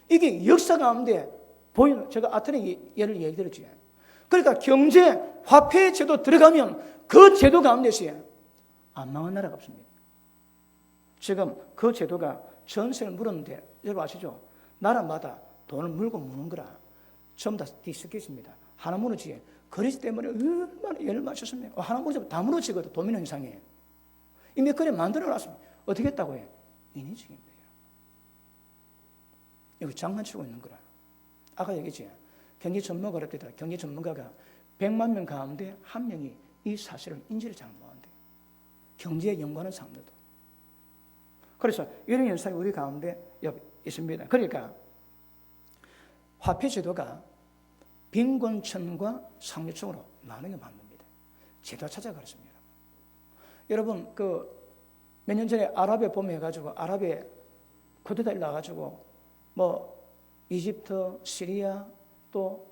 이게 역사 가운데 보이는 제가 아테네 예를 얘기 드렸지. 그러니까 경제 화폐 제도 들어가면 그 제도 가운데서 안 망한 나라가 없습니다. 지금 그 제도가 전세를 물었는데 여러분 아시죠? 나라마다 돈을 물고 무는 거라 전부 다 뒤섞였습니다. 하나 무너지게 거리지 때문에 얼마나 예를 맞췄습니까? 하나 무너지면 다 무너지거든. 도미노 현상이. 이미 그래 만들어놨습니다. 어떻게 했다고 해? 인위적입니다. 여기 장난치고 있는 거라. 아까 얘기했지. 경제 전문가가 그랬더라. 경제 전문가가 100만 명 가운데 한 명이 이 사실을 인지를 잘 못한대. 경제에 연구하는 사람들도. 그래서 이런 현상이 우리 가운데 있습니다. 그러니까 화폐 제도가 빈곤층과 상류층으로 나누게 만듭니다. 제도 찾아 그렇습니다. 여러분 몇 년 전에 아랍에 봄해가지고 아랍에 쿠데타 일어나가지고 뭐 이집트, 시리아 또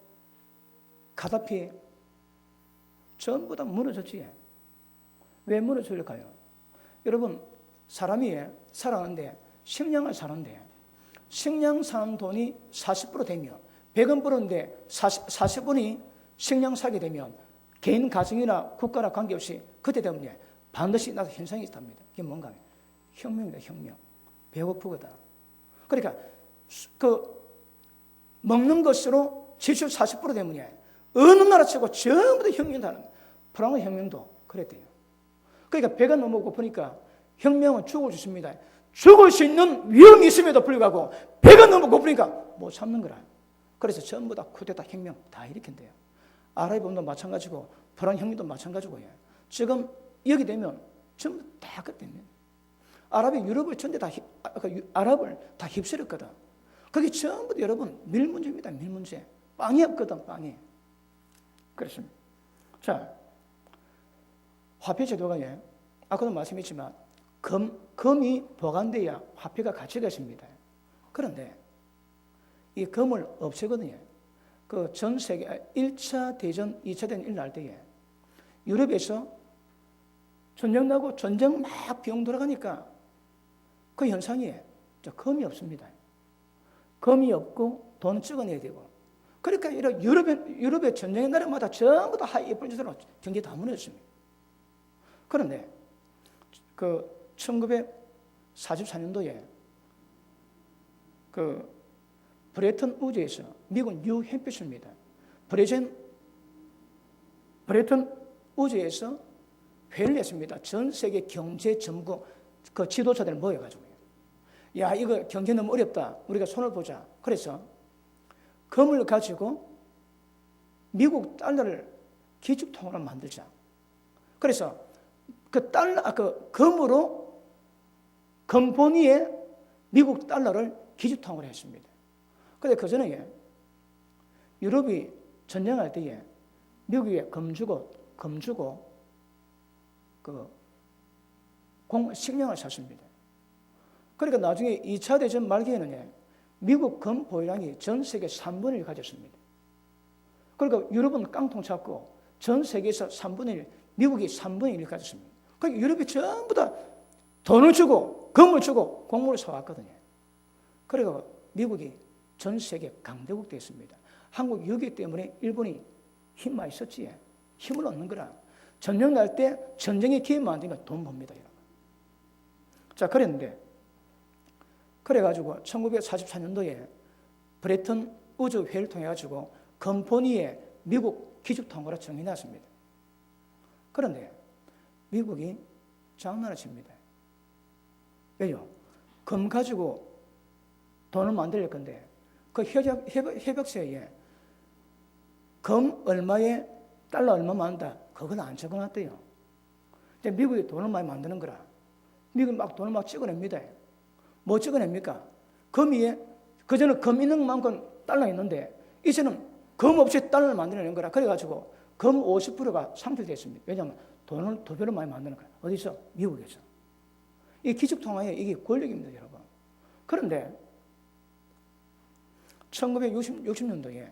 가다피 전부 다 무너졌지. 왜 무너질까요? 여러분 사람이 살아가는데 식량을 사는데 식량 사는 돈이 40% 되면 100원 벌었는데 40원이 식량 사게 되면 개인 가정이나 국가나 관계없이 그때 되면 반드시 나도 현상이 있답니다. 그게 뭔가 혁명이다, 혁명. 배고프거든. 그러니까 먹는 것으로 지출 40% 되면 어느 나라 치고 전부 다 혁명이다는 프랑스 혁명도 그랬대요. 그러니까 배가 너무 고프니까 혁명은 죽을 수 있습니다. 죽을 수 있는 위험이 있음에도 불구하고 배가 너무 고프니까 못 참는 거라. 그래서 전부 다 쿠데타 혁명 다 일으킨대요. 아랍인도 마찬가지고 프랑스 혁명도 마찬가지고 지금 여기 되면 전부 다 그때문에 아랍이 유럽을 전부 다 아랍을 다 휩쓸었거든. 그게 전부 여러분 밀문제입니다. 밀문제. 빵이 없거든. 빵이. 그렇습니다. 자, 화폐 제도가 아까도 말씀했지만 금이 보관돼야 화폐가 가치가 있습니다. 그런데 이 금을 없애거든요. 그 전 세계 1차 대전, 2차 대전 일어날 때에 유럽에서 전쟁 나고 전쟁 막 병 돌아가니까 그 현상이 금이 없습니다. 금이 없고 돈 찍어내야 되고. 그러니까 이런 유럽의 전쟁의 나라마다 전부 다 하이 예쁜 경제 다 무너졌습니다. 그런데 그 1944년도에 그 브레튼 우즈에서 미국 뉴 햄피셔입니다. 브레튼 우즈에서 회의를 했습니다. 전 세계 경제 전문 그 지도자들 모여가지고 야 이거 경제 너무 어렵다. 우리가 손을 보자. 그래서 금을 가지고 미국 달러를 기축통화로 만들자. 그래서 그 금으로 금본위에 미국 달러를 기축통화로 했습니다. 그런데 그 전에 유럽이 전쟁할 때에 미국에 금 주고 식량을 샀습니다. 그러니까 나중에 2차 대전 말기에는 미국 금 보유량이 전 세계 3분의 1 가졌습니다. 그러니까 유럽은 깡통 찼고 전 세계에서 3분의 1, 미국이 3분의 1 가졌습니다. 그러니까 유럽이 전부 다 돈을 주고 금을 주고 곡물을 사왔거든요. 그리고 미국이 전 세계 강대국 됐습니다. 한국 6.25 때문에 일본이 힘 많이 썼지. 힘을 얻는 거라. 전쟁 날 때 전쟁에 기회만 안 되면 돈 법니다. 여러분. 자, 그랬는데 그래가지고 1944년도에 브레튼 우주회의를 통해 가지고 건포니에 미국 기축통화로 정해놨습니다. 그런데 미국이 장난을 칩니다. 왜요? 금 가지고 돈을 만들 건데 그 협약서에 금 얼마에 달러 얼마만 한다. 그건 안 적어놨대요. 이제 미국이 돈을 많이 만드는 거라. 미국이 막 돈을 막 찍어냅니다. 뭐 찍어냅니까? 금 위에 그전에 금 있는 만큼 달러 있는데 이제는 금 없이 달러를 만들어내는 거라. 그래가지고 금 50%가 상실됐습니다. 왜냐하면 돈을 2배로 많이 만드는 거야. 어디서? 미국에서. 이 기축통화의 이게 권력입니다, 여러분. 그런데 1960년도에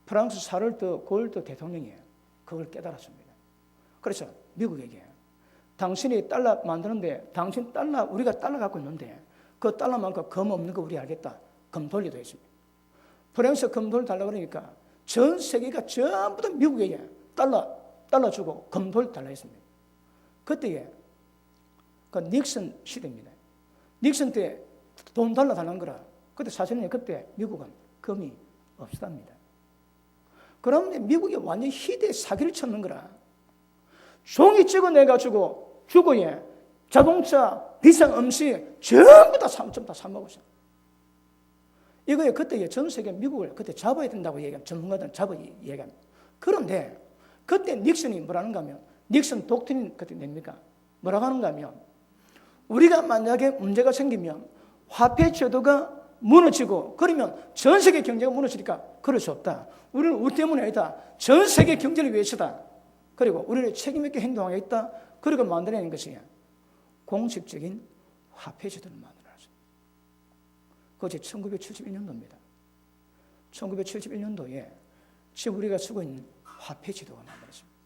프랑스 샤를드 골드 대통령이 그걸 깨달았습니다. 그래서 미국에게 당신이 달러 만드는데 당신 달러 우리가 달러 갖고 있는데 그 달러만큼 금 없는 거 우리 알겠다. 금 돌리도 했습니다. 프랑스 금 돌 달라고 그러니까 전 세계가 전부 다 미국에게 달러 주고 금 돌 달라 했습니다. 그때에 그 닉슨 시대입니다. 닉슨 때 돈 달라는 거라. 그때 사실은 그때 미국은 금이 없었답니다. 그런데 미국이 완전히 희대의 사기를 쳤는 거라. 종이 찍어내가지고 주거에 자동차, 비싼 음식 전부 다 사 먹었어요. 이거에 그때 전 세계 미국을 그때 잡아야 된다고 얘기하면 전문가들은 잡아야 얘기합니다. 그런데 그때 닉슨이 뭐라는가 하면 닉슨 독트린 그때 냅니까? 뭐라고 하는가 하면 우리가 만약에 문제가 생기면 화폐 제도가 무너지고 그러면 전 세계 경제가 무너지니까 그럴 수 없다. 우리는 우리 때문에 아니다. 전 세계 경제를 위해서다. 그리고 우리는 책임 있게 행동하겠다. 그리고 만들어낸 것이 공식적인 화폐 제도를 만들어놨어요. 그것이 1971년도입니다. 1971년도에 지금 우리가 쓰고 있는 화폐 제도가 만들어졌습니다.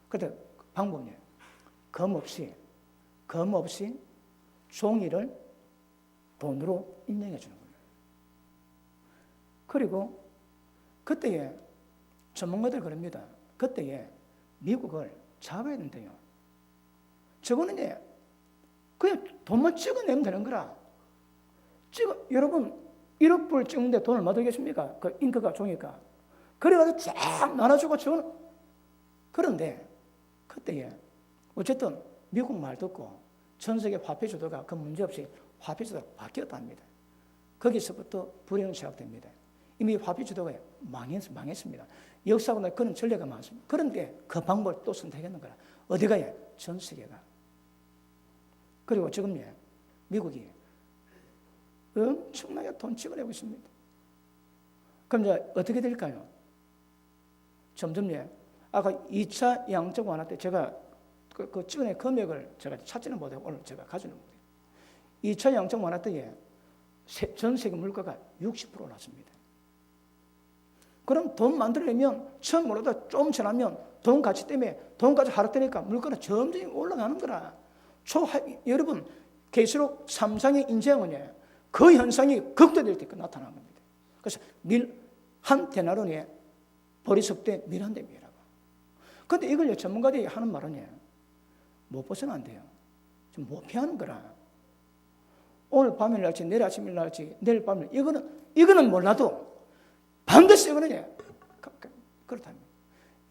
그런데 방법이에요. 검 없이 종이를 돈으로 인정해 주는 거예요. 그리고 그때에 전문가들 그럽니다. 그때에 미국을 잡아야 된대요. 저거는 이제 그냥 돈만 찍어내면 되는 거라. 여러분 1억 불 찍는데 돈을 얼마 들겠습니까? 그 잉크가 종이가. 그래가지고 쫙 나눠주고 저는 그런데 그때에 어쨌든 미국 말 듣고 전 세계 화폐 제도가 그 문제 없이 화폐 제도가 바뀌었답니다. 거기서부터 불행은 시작됩니다. 이미 화폐 제도가 망했습니다. 역사가 그런 전례가 많습니다. 그런데 그 방법을 또 선택했는 거라. 어디가? 전 세계가. 그리고 지금 미국이 엄청나게 돈 찍어내고 있습니다. 그럼 이제 어떻게 될까요? 점점 아까 2차 양적 완화 때 제가 그 찍어낸 금액을 제가 찾지는 못하고 오늘 제가 가지는 못해요. 2차 양적 완화 때에 전 세계 물가가 60% 올랐습니다. 그럼 돈 만들려면 처음으로도 좀 지나면 돈 가치 때문에 돈 가치 하락되니까 물가는 점점 올라가는 거라. 여러분 계시록 3장의 인재학원에 그 현상이 극대될 때 나타나는 겁니다. 그래서 한 데나리온에 보리석대 밀 한 대입니다. 그런데 이걸 전문가들이 하는 말은 못 벗어나 안 돼요. 좀 못 피하는 거라. 오늘 밤에 날지 내일 아침에 날지 내일 밤에 이거는 몰라도 반드시 이거는 그렇답니다.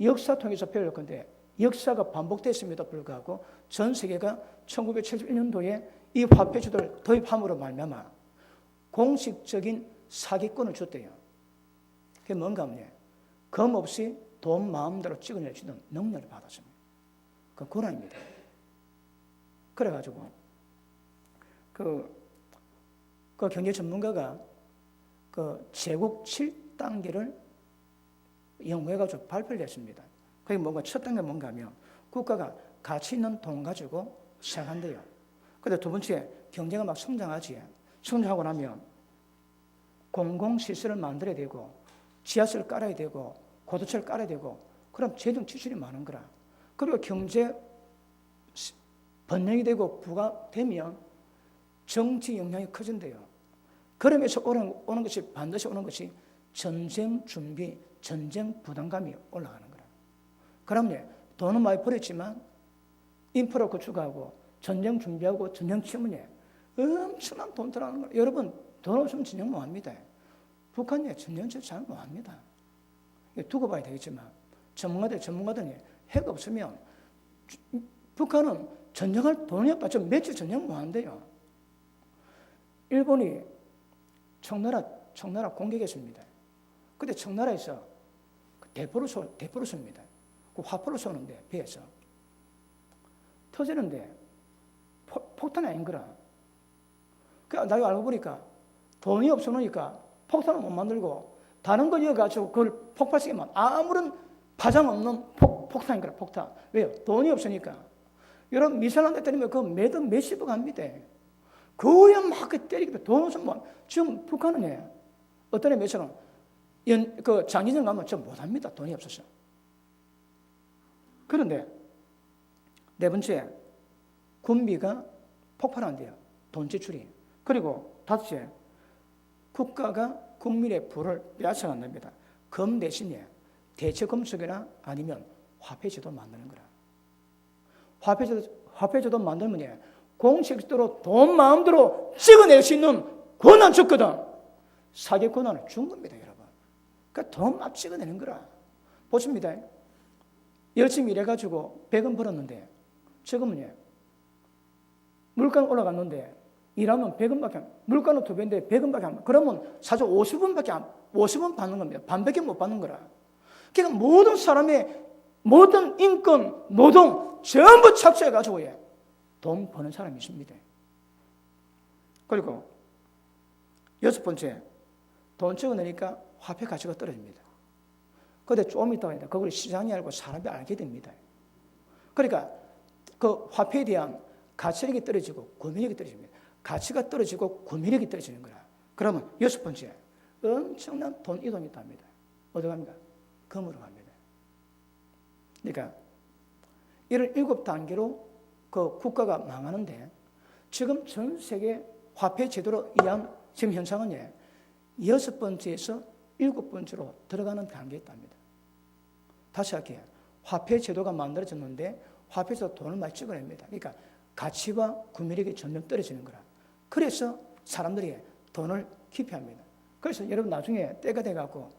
역사 통해서 배울 건데 역사가 반복됐음에도 불구하고 전 세계가 1971년도에 이 화폐 제도를 도입함으로 말미암아 공식적인 사기권을 줬대요. 그게 뭔가 하면 검 없이 돈 마음대로 찍어낼 수 있는 능력을 받았습니다. 그 고난입니다. 그래가지고 그 경제 전문가가 그 제국 7단계를 연구해가지고 발표를 했습니다. 그게 뭔가 첫 단계가 뭔가 하면 국가가 가치 있는 돈 가지고 시작한대요. 근데 두 번째 경제가 막 성장하지. 성장하고 나면 공공시설을 만들어야 되고 지하철을 깔아야 되고 고도철을 깔아야 되고 그럼 재정 지출이 많은 거라. 그리고 경제 번영이 되고 부가 되면 정치 영향이 커진대요. 그러면서 오는 것이 반드시 오는 것이 전쟁 준비, 전쟁 부담감이 올라가는 거라. 그러면 돈은 많이 벌었지만 인프라 구축하고 전쟁 준비하고 전쟁 치면에 엄청난 돈 들어가는 거예요. 여러분 돈 없으면 전쟁 못합니다. 북한이 전쟁 잘 못합니다. 두고 봐야 되겠지만 전문가들이 핵 없으면 북한은 전쟁할 돈이 없다. 좀 며칠 전쟁 못한대요. 일본이 청나라 공격했습니다. 근데 청나라에서 대포를 쏩니다. 그 화포를 쏘는데 배에서 터지는데 폭탄이 아닌 거라. 나중에 알고 보니까 돈이 없으니까 폭탄을 못 만들고 다른 거 이어가지고 그걸 폭발시키면 아무런 파장 없는 폭탄인 거라. 폭탄. 왜요? 돈이 없으니까. 여러분 미사일 한 대 때리면 그 매달 몇십억 합니다. 그야 막 때리기 돈 없으면 지금 북한은 어떤 애 몇천원 그 장기전 가면 좀 못합니다. 돈이 없어서. 그런데 네 번째, 군비가 폭발한대요. 돈 지출이. 그리고 다섯째, 국가가 국민의 부를 빼앗아간답니다. 금 대신에 대체 금속이나 아니면 화폐제도 만드는 거라. 화폐제도 만들면 공식적으로 돈 마음대로 찍어낼 수 있는 권한 줬거든. 사기 권한을 준 겁니다, 여러분. 그러니까 돈 막 찍어내는 거라. 보십니다. 열심히 일해가지고 100원 벌었는데 지금은 물가 올라갔는데 일하면 100원밖에 물가는 2배인데 100원밖에 안 그러면 사실 50원 받는 겁니다. 반밖에 못 받는 거라. 그러니까 모든 사람의 모든 인권, 노동 전부 착수해가지고 돈 버는 사람이 있습니다. 그리고 여섯 번째, 돈 찍어내니까 화폐 가치가 떨어집니다. 그런데 좀 있다가 그걸 시장이 알고 사람이 알게 됩니다. 그러니까 그 화폐에 대한 가치력이 떨어지고 구매력이 떨어집니다. 가치가 떨어지고 구매력이 떨어지는 거라. 그러면 여섯 번째, 엄청난 돈 이동이 있답니다. 어디 갑니까? 금으로 갑니다. 그러니까 이런 7단계로 그 국가가 망하는데 지금 전 세계 화폐 제도로 의한 지금 현상은 6번째에서 7번째로 들어가는 단계에 있답니다. 다시 할게요. 화폐 제도가 만들어졌는데 화폐에서 돈을 많이 찍어냅니다. 그러니까 가치와 구매력이 점점 떨어지는 거라. 그래서 사람들이 돈을 기피합니다. 그래서 여러분 나중에 때가 돼갖고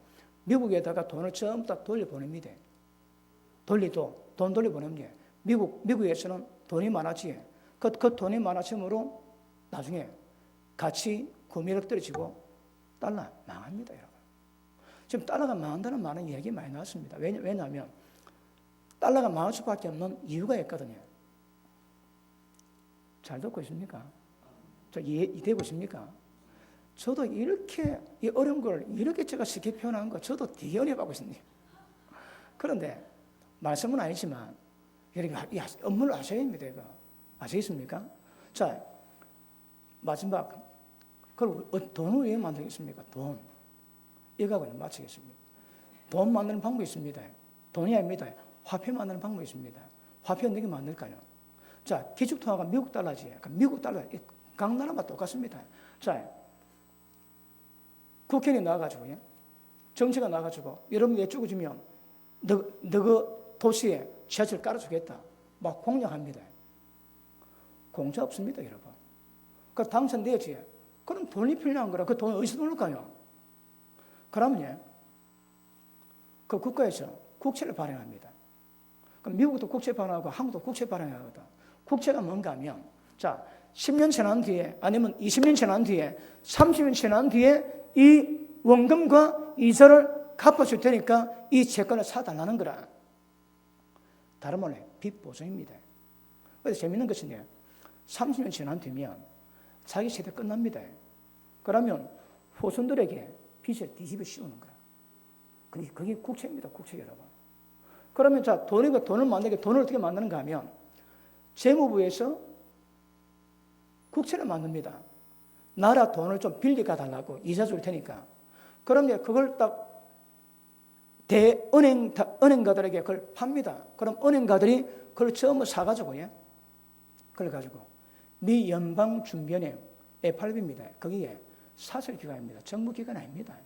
미국에다가 돈을 전부 다 돌려보냅니다. 돈 돌려보내는 게 미국에서는 돈이 많아지. 그 돈이 많아짐으로 나중에 가치, 구매력 떨어지고 달러 망합니다, 여러분. 지금 달러가 망한다는 말은 얘기 많이 나왔습니다. 왜냐하면 달러가 망할 수밖에 없는 이유가 있거든요. 잘 듣고 있습니까? 저 이해되고 있습니까? 저도 이렇게 이 어려운 걸 이렇게 제가 쉽게 표현하는 거 저도 되게 어려워하고 있습니다. 그런데 말씀은 아니지만 여러분 업무를 아셔야 됩니다. 이거 아시겠습니까? 자, 마지막 그걸 돈을 왜 만들겠습니까? 돈. 이거하고 마치겠습니다. 돈 만드는 방법이 있습니다. 돈이 아닙니다. 화폐 만드는 방법이 있습니다. 화폐 어떻게 만들까요? 자, 기축통화가 미국 달러지. 그러니까 미국 달러, 각 나라마다 똑같습니다. 자, 국회의원이 나와가지고, 정치가 나와가지고, 여러분 내주고 주면, 너 그 도시에 지하철 깔아주겠다. 막 공약합니다. 공짜 없습니다, 여러분. 그 당선되었지. 그럼 돈이 필요한 거라. 그 돈 어디서 넣을까요? 그러면, 그 국가에서 국채를 발행합니다. 그럼 미국도 국채 발행하고 한국도 국채 발행하거든. 국채가 뭔가 하면, 자, 10년 지난 뒤에, 아니면 20년 지난 뒤에, 30년 지난 뒤에 이 원금과 이자를 갚아줄 테니까 이 채권을 사달라는 거라. 다른 말로 빚 보증입니다. 그래서 재밌는 것인데, 30년 지난 뒤면 자기 세대 끝납니다. 그러면 후손들에게 빚을 뒤집어 씌우는 거야. 그게 국채입니다, 국채 여러분. 그러면 자, 돈을 만들게, 돈을 어떻게 만드는가 하면, 재무부에서 국채를 만듭니다. 나라 돈을 좀 빌려가 달라고 이자 줄 테니까. 그러면 그걸 딱 은행가들에게 그걸 팝니다. 그럼 은행가들이 그걸 전부 사가지고, 그걸 가지고 미 연방준비은행에 팔립니다. 거기에 사설기관입니다. 정부기관 아닙니다.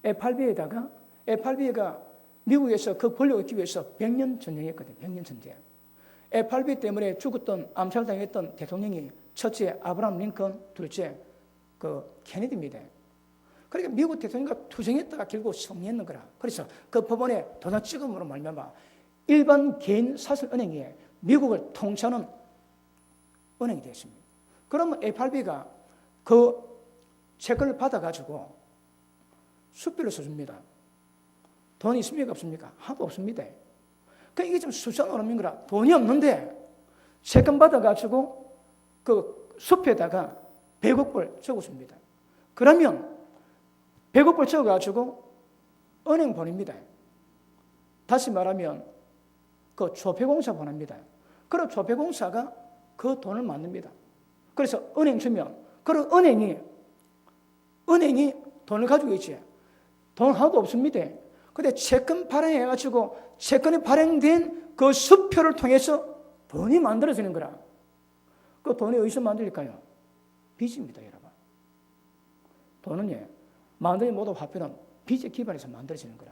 FRB가 미국에서 그 권력을 얻기 위해서 100년 전쟁했거든요. 100년 전쟁. FRB 때문에 죽었던, 암살당했던 대통령이 첫째 아브라함 링컨, 둘째 그 케네디입니다. 그러니까 미국 대통령과 투쟁했다가 결국 승리했는 거라. 그래서 그 법원에 도장 찍음으로 말미암아 일반 개인 사설은행이 미국을 통치하는 은행이 되었습니다. 그러면 FRB가 그 채권을 받아가지고 수표를 써줍니다. 돈이 있습니까? 없습니까? 하나도 없습니다. 그러니까 이게 좀 수상한 어려운 거라. 돈이 없는데 채권 받아가지고 그 수표에다가 100억 불 적었습니다. 그러면 100억 불 적어가지고 은행 보냅니다. 다시 말하면 그 조폐공사 보냅니다. 그럼 조폐공사가 그 돈을 만듭니다. 그래서 은행 주면, 그럼 은행이 돈을 가지고 있지. 돈 하나도 없습니다. 근데 채권 발행해가지고 채권이 발행된 그 수표를 통해서 돈이 만들어지는 거라. 그 돈이 어디서 만들릴까요? 빚입니다, 여러분. 돈은 만드는 모든 화폐는 빚에 기반해서 만들어지는 거라.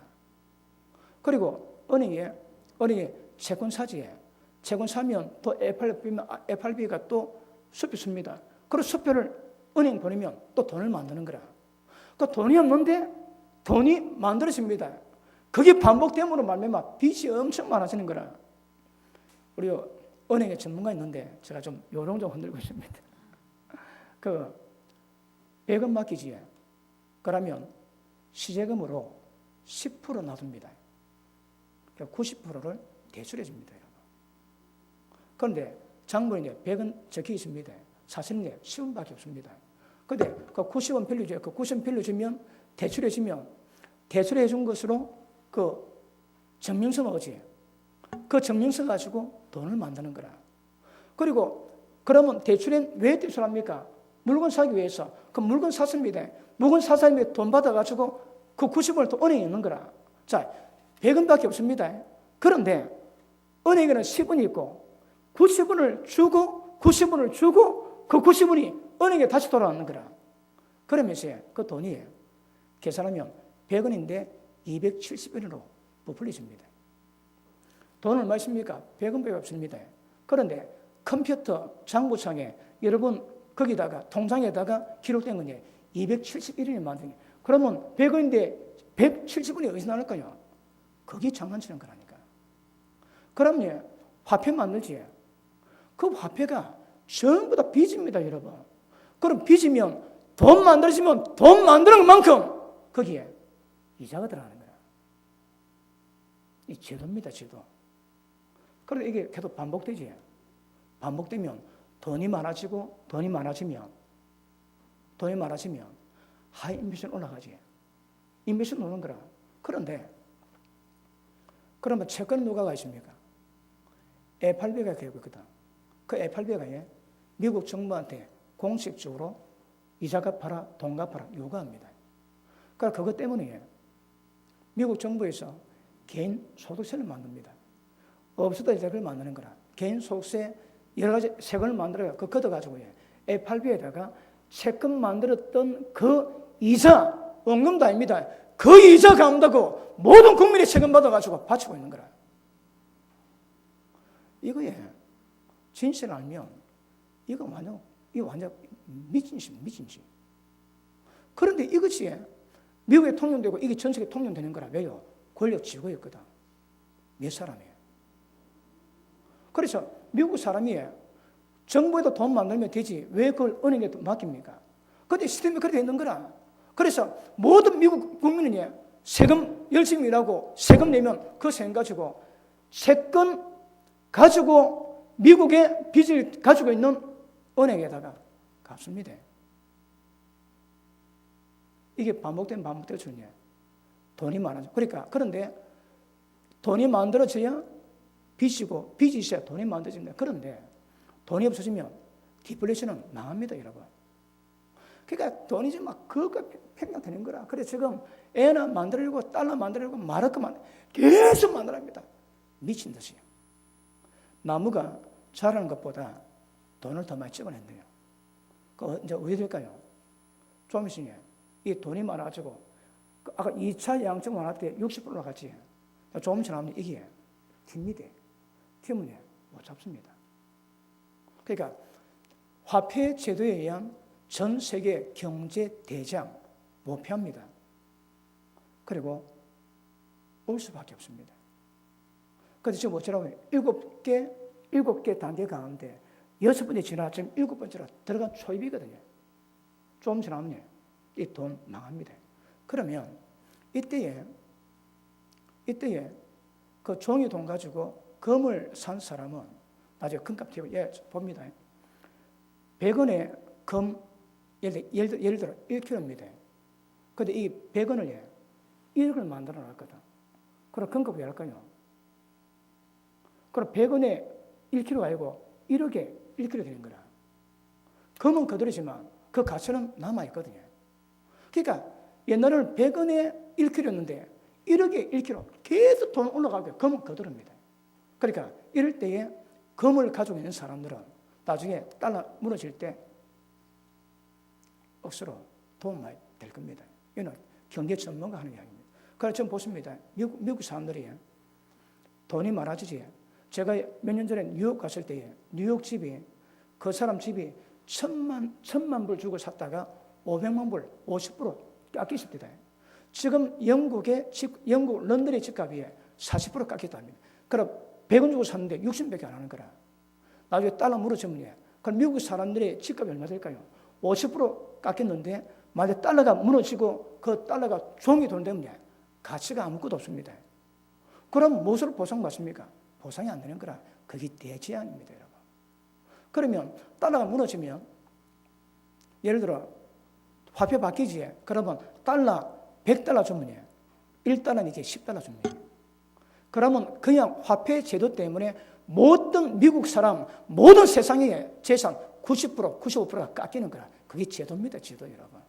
그리고 은행이 채권 사지. 채권 사면 또 FRB가 또 수표 씁니다. 그리고 수표를 은행 보내면 또 돈을 만드는 거라. 그 돈이 없는데 돈이 만들어집니다. 그게 반복됨으로 말미암아 빚이 엄청 많아지는 거라. 우리 은행에 전문가 있는데 제가 좀 요령 좀 흔들고 있습니다. 그 100원 맡기지. 그러면 시제금으로 10% 놔둡니다. 90%를 대출해 줍니다. 그런데 장부에 100원 적혀 있습니다. 사실은 10원밖에 없습니다. 그런데 그 90원 빌려줘요. 그 90원 빌려주면 대출해 주면 대출해 준 것으로 그 증명서 나오지. 그 증명서 가지고 돈을 만드는 거라. 그리고 그러면 대출은 왜 대출합니까? 물건 사기 위해서. 그 물건 샀습니다. 물건 사 사람이 돈 받아가지고 그 90원을 또 은행에 넣는 거라. 자, 100원밖에 없습니다. 그런데 은행에는 10원이 있고 90원을 주고 그 90원이 은행에 다시 돌아오는 거라. 그러면서 그 돈이 계산하면 100원인데 270원으로 부풀려집니다. 돈 얼마 있습니까? 100원밖에 없습니다. 그런데 컴퓨터 장부창에 여러분 거기다가 통장에다가 기록된 건데 271원이 만든 게. 그러면 100원인데 170원이 어디서 나올까요? 그게 장난치는 거라니까. 그럼요, 화폐 만들지. 그 화폐가 전부 다 빚입니다, 여러분. 그럼 빚이면 돈 만들어지면 돈 만드는 만큼 거기에 이자가 들어가는 거야. 이 제도입니다, 제도. 그런데 이게 계속 반복되지. 반복되면 돈이 많아지면 하이 인베이션 올라가지. 인베이션 오는 거라. 그런데 그러면 채권은 누가 가 있습니까? FRB가 갖고 있거든. 그 FRB가 미국 정부한테 공식적으로 이자 갚아라, 돈 갚아라 요구합니다. 그러니까 그것 때문에 미국 정부에서 개인 소득세를 만듭니다. 없어도 이자를 만드는 거라. 개인 소득세 여러 가지 세금을 만들어요. 그거 걷어가지고 FRB에다가 채권 만들었던 그 이자, 원금도 아닙니다. 그 이자 감다고 모든 국민이 세금 받아가지고 바치고 있는 거라. 이거에 진실을 알면 이거 완전 미친 짓. 그런데 이것이 미국에 통용되고 이게 전 세계에 통용되는 거라. 왜요? 권력 지구였거든. 몇 사람이에요. 그래서 미국 사람이 정부에도 돈 만들면 되지 왜 그걸 은행에 맡깁니까? 그런데 시스템이 그렇게 있는 거라. 그래서 모든 미국 국민은 세금 열심히 일하고 세금 내면 그 세금 가지고 채권 가지고 미국의 빚을 가지고 있는 은행에다가 갚습니다. 이게 반복되죠. 돈이 많아져. 그런데 돈이 만들어져야 빚이고 빚이 있어야 돈이 만들어집니다. 그런데 돈이 없어지면 디플레이션은 망합니다, 여러분. 그러니까 돈이 좀 막 그거 팽창되는 거라. 그래서 지금 애나 만들려고 달러 만들려고 마르크만 계속 만들합니다. 미친 듯이. 나무가 자라는 것보다 돈을 더 많이 찍어낸대요. 그 이제 어디 될까요? 좀 있으니 이 돈이 많아지고 아까 2차 양적 완화 때 60% 나갔지. 좀 지나면 이게 튑니다. 튀면 못 잡습니다. 그러니까 화폐 제도에 의한 전 세계 경제 대장 목표입니다. 그리고 올 수밖에 없습니다. 그래서 지금 어쩌라고 7개 단계 가운데 6번째 지나 지금 7번째로 들어간 초입이거든요. 좀 지나면 이 돈 망합니다. 그러면 이때에 그 종이 돈 가지고 금을 산 사람은 나중에 금값 봅니다. 100원에 금 예를 들어 1kg입니다. 근데 이 100원을 1억을 만들어 놨거든. 그럼 금값이 왜 할까요? 그럼 100원에 1kg가 아니고 1억에 1kg 되는 거라. 금은 그대로지만 그 가치는 남아있거든요. 그러니까 옛날에는 100원에 1kg였는데 1억에 1kg 계속 돈 올라가고 금은 그대로입니다. 그러니까 이럴 때에 금을 가지고 있는 사람들은 나중에 달러 무너질 때 억수로 도움 많이 될 겁니다. 이는 경제 전문가 하는 이야기입니다. 그래서 지금 보십니다. 미국 사람들이 돈이 많아지지. 제가 몇 년 전에 뉴욕 갔을 때에 뉴욕 집이 그 사람 집이 천만 불 주고 샀다가 500만 불 50% 깎이실 때다. 지금 영국 런던의 집값이 40% 깎였다 합니다. 그럼 100원 주고 샀는데 60밖에 안 하는 거라. 나중에 달러 무너지면 그럼 미국 사람들의 집값이 얼마 될까요? 50% 깎였는데 만약 달러가 무너지고 그 달러가 종이 돈 되면 가치가 아무것도 없습니다. 그럼 무엇으로 보상받습니까? 보상이 안 되는 거라. 그게 대재앙입니다, 여러분. 그러면 달러가 무너지면 예를 들어 화폐 바뀌지. 그러면 달러 100달러 주면 1달러는 이제 10달러 줍니다. 그러면 그냥 화폐 제도 때문에 모든 미국 사람, 모든 세상의 재산 90%, 95%가 깎이는 거라. 그게 제도입니다, 제도 여러분.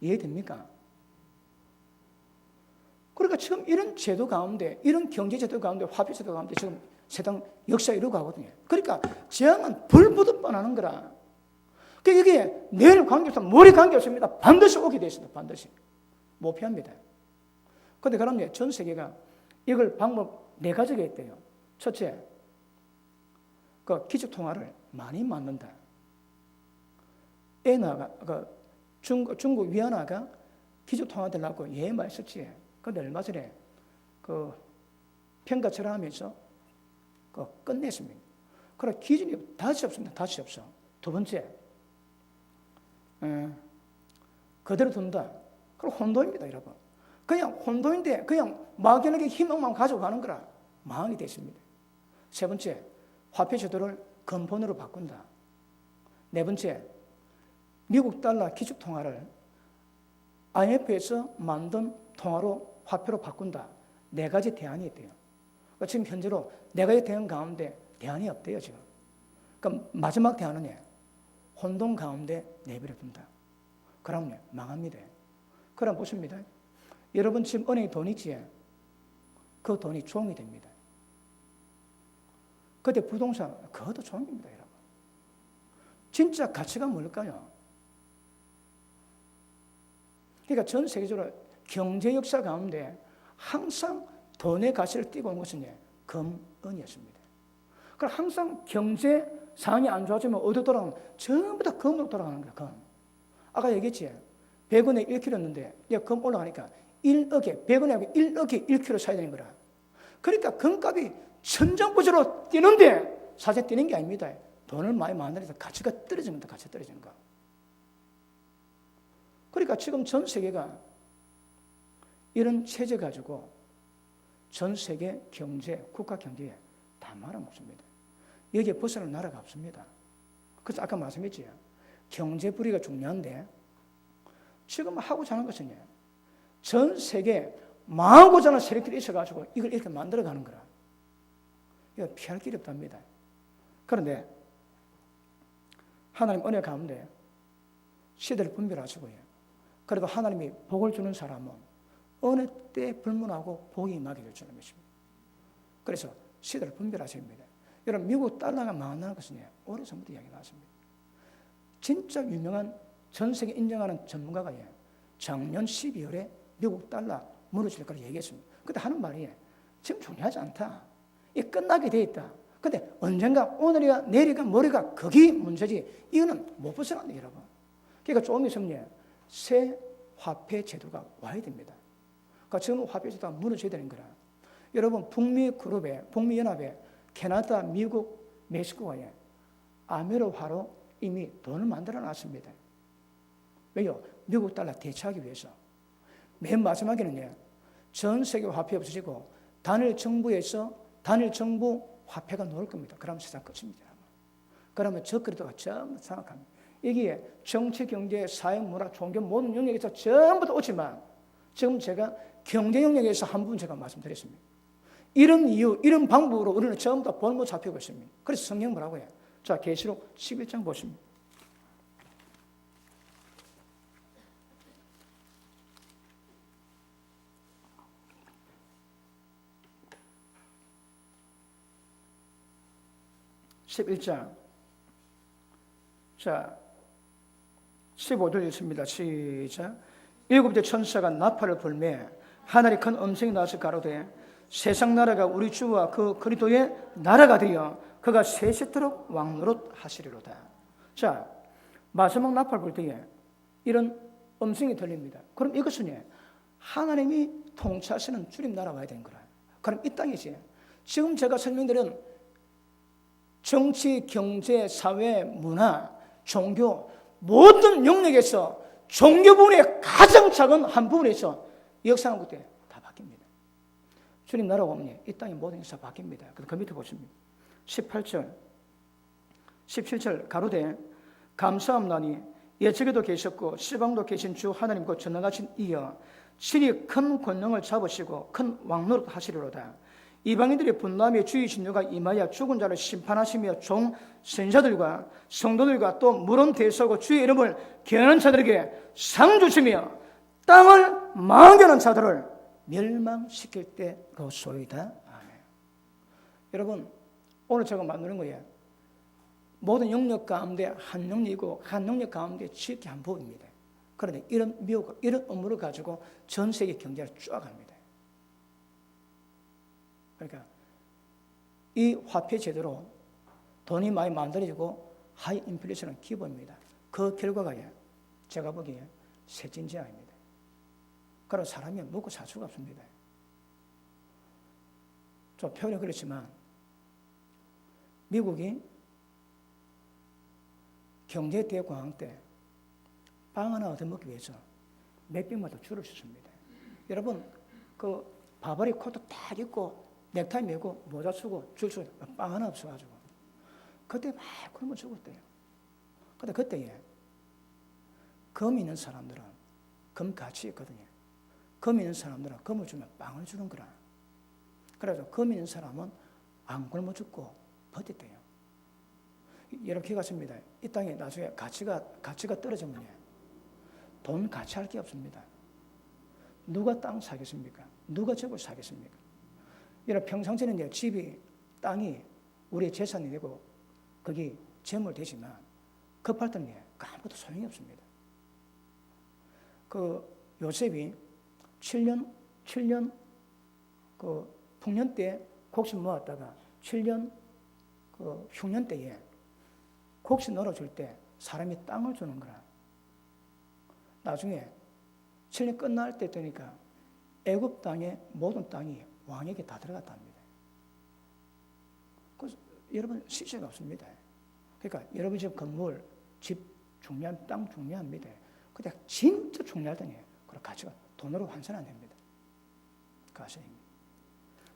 이해됩니까? 그러니까 지금 이런 제도 가운데, 이런 경제 제도 가운데, 화폐 제도 가운데 지금 세상 역사 이루고 가거든요. 그러니까 재앙은 불보듯 뻔하는 거라. 그러니까 이게 내일 관계없어, 모레 관계없습니다. 반드시 오게 되어 있습니다. 반드시. 목표합니다. 그런데 그러면 전 세계가 이걸 방법 4가지가 있대요. 첫째, 그 기축통화를 많이 만든다. 중국 위안화가 기축통화 되려고 많이 썼지. 그런데 얼마 전에 그 평가처럼 하면서 그 끝냈습니다. 그래 기준이 다시 없습니다. 다시 없어. 두 번째, 그대로 둔다. 그럼 혼돈입니다, 여러분. 그냥 혼돈인데 그냥 막연하게 희망만 가지고 가는 거라 망하게 됐습니다. 세 번째, 화폐 제도를 근본으로 바꾼다. 네 번째, 미국 달러 기축통화를 IMF에서 만든 통화로 화폐로 바꾼다. 4가지 대안이 있대요. 그러니까 지금 현재로 4가지 대안 가운데 대안이 없대요, 지금. 그럼 마지막 대안은 혼돈 가운데 내버려 둔다. 그러면 망합니다. 그럼 보십니다. 여러분 지금 은행에 돈 있지? 그 돈이 종이 됩니다. 그때 부동산, 그것도 종입니다, 여러분. 진짜 가치가 뭘까요? 그러니까 전 세계적으로 경제 역사 가운데 항상 돈의 가치를 띄고 온 것은 금, 은이었습니다. 그럼 항상 경제 상황이 안 좋아지면 어디로 돌아가면 전부 다 금으로 돌아가는 거야, 금. 아까 얘기했지? 100원에 1kg였는데 금 올라가니까 1억에, 100원에 하고 1억에 1kg 사야 되는 거라. 그러니까 금값이 천정부지로 뛰는데 사실 뛰는 게 아닙니다. 돈을 많이 만들어서 가치가 떨어지는 거다, 가치가 떨어지는 거. 그러니까 지금 전 세계가 이런 체제 가지고 전 세계 경제, 국가 경제에 다 말아먹습니다. 여기에 벗어날 나라가 없습니다. 그래서 아까 말씀했지. 경제 불의가 중요한데 지금 하고자 하는 것은 전 세계 망하고자 하는 세력들이 있어가지고 이걸 이렇게 만들어가는 거라. 이거 피할 길이 없답니다. 그런데 하나님 은혜 가운데 시대를 분별하시고요. 그래도 하나님이 복을 주는 사람은 어느 때 불문하고 복이 임하게 될 줄을 믿습니다. 그래서 시대를 분별하십니다. 여러분 미국 달러가 망한다는 것은 오래전부터 이야기 나왔습니다. 진짜 유명한 전 세계 인정하는 전문가가 작년 12월에 미국 달러 무너질 거라고 얘기했습니다. 그때 하는 말이 지금 중요하지 않다. 이 끝나게 돼 있다. 근데 언젠가 오늘이가 내일이가 모레가 그게 문제지. 이거는 못 벗어난다, 여러분. 그러니까 조금 있으면 새 화폐 제도가 와야 됩니다. 그러니까 지금 화폐 제도가 무너져야 되는 거라. 여러분, 북미 그룹에, 북미 연합에 캐나다, 미국, 멕시코가 아메로화로 이미 돈을 만들어 놨습니다. 왜요? 미국 달러 대체하기 위해서. 맨 마지막에는 전 세계 화폐 없어지고 단일 정부에서 단일 정부 화폐가 나올 겁니다. 그러면 세상 끝입니다. 그러면 적그리도가 전부 장악합니다. 이게 정치, 경제, 사회, 문화, 종교 모든 영역에서 전부 다 오지만 지금 제가 경제 영역에서 한 부분 제가 말씀드렸습니다. 이런 이유, 이런 방법으로 우리는 전부 다 볼못 잡히고 있습니다. 그래서 성경 뭐라고 해요? 자, 계시록 11장 보십니다. 자, 15절 읽습니다. 시작. 일곱째 천사가 나팔을 불매 하늘에 큰 음성이 나서 가로되 세상 나라가 우리 주와 그 그리스도의 나라가 되어 그가 세세토록 왕노릇 하시리로다. 자, 마지막 나팔 불 때에 이런 음성이 들립니다. 그럼 이것은 하나님이 통치하시는 주님 나라 와야 되는 거라. 그럼 이 땅이지. 지금 제가 설명드린 정치, 경제, 사회, 문화, 종교 모든 영역에서 종교 부분의 가장 작은 한 부분에서 역사하는 것들 다 바뀝니다. 주님 나라 오면 이 땅의 모든 것이 다 바뀝니다. 그 밑에 보십니다. 18절, 17절 가로되 감사함나니 예측에도 계셨고 시방도 계신 주 하나님 곧 전능하신 이여 친히 큰 권능을 잡으시고 큰 왕노릇 하시리로다. 이방인들의 분노함에 주의 진노가 임하여 죽은 자를 심판하시며 종 선자들과 성도들과 또 물은 대서고 주의 이름을 경외하는 자들에게 상 주시며 땅을 망하게 하는 자들을 멸망시킬 때 그소이다. 아멘. 여러분, 오늘 제가 만드는 거예요. 모든 영역 가운데 한 영역이고 한 영역 가운데 지극히 한 부분입니다. 그런데 이런 미국, 이런 업무를 가지고 전 세계 경제를 쫙 합니다. 그러니까 이 화폐 제도로 돈이 많이 만들어지고 하이 인플레이션은 기본입니다. 그 결과가 제가 보기에 세진지향입니다. 그럼 사람이 먹고 살 수가 없습니다. 좀 표현이 그렇지만 미국이 경제대공황 때 빵 하나 얻어먹기 위해서 몇 병마다 줄을 섰습니다. 여러분, 그 바바리 코트 딱 입고 넥타이 메고 모자 쓰고 줄 서고 빵 하나 없어가지고 그때 막 굶어 죽었대요. 근데 그때에 금 있는 사람들은 금 가치 있거든요. 금 있는 사람들은 금을 주면 빵을 주는 거라. 그래서 금 있는 사람은 안 굶어 죽고 버텼대요. 이렇게 같습니다. 이 땅에 나중에 가치가 떨어지면 돈 가치 할 게 없습니다. 누가 땅 사겠습니까? 누가 집을 사겠습니까? 이런 평상시에는 집이, 땅이 우리의 재산이 되고 거기 재물 되지만 급할 때는 아무것도 소용이 없습니다. 그 요셉이 7년 그 풍년 때 곡식 모았다가 7년 그 흉년 때에 곡식 널어줄 때 사람이 땅을 주는 거라. 나중에 7년 끝날 때 되니까 애굽 땅의 모든 땅이 왕에게 다 들어갔다 합니다. 그래서 여러분 시세가 없습니다. 그러니까 여러분 집 건물, 집 중요한 땅 중요합니다. 근데 진짜 중요하더니 그 가치가 돈으로 환산 안 됩니다. 가시입니다.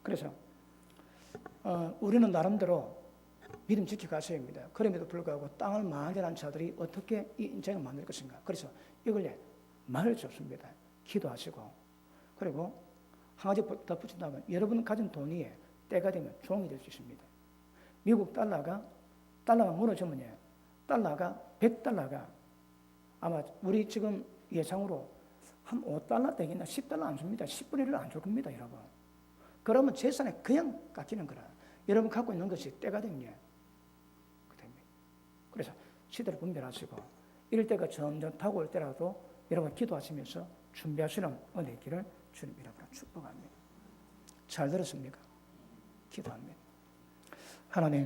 그래서 우리는 나름대로 믿음 지켜가셔야 합니다. 그럼에도 불구하고 땅을 망하게 한 자들이 어떻게 이 인생을 만들 것인가. 그래서 이걸 말을 줬습니다. 기도하시고 그리고 한 가지 덧붙인다면 여러분 가진 돈이 때가 되면 종이 될 수 있습니다. 미국 달러가 무너지면 달러가 100달러가 아마 우리 지금 예상으로 한 5달러 되겠나 10달러 안 줍니다. 10분의 1을 안 줄 겁니다, 여러분. 그러면 재산에 그냥 깎이는 거라. 여러분 갖고 있는 것이 때가 되면 그래서 시대를 분별하시고 이럴 때가 점점 다가올 때라도 여러분 기도하시면서 준비하시는 은혜 있기를 주님 이름으로 축복합니다. 잘 들었습니까? 기도합니다. 하나님,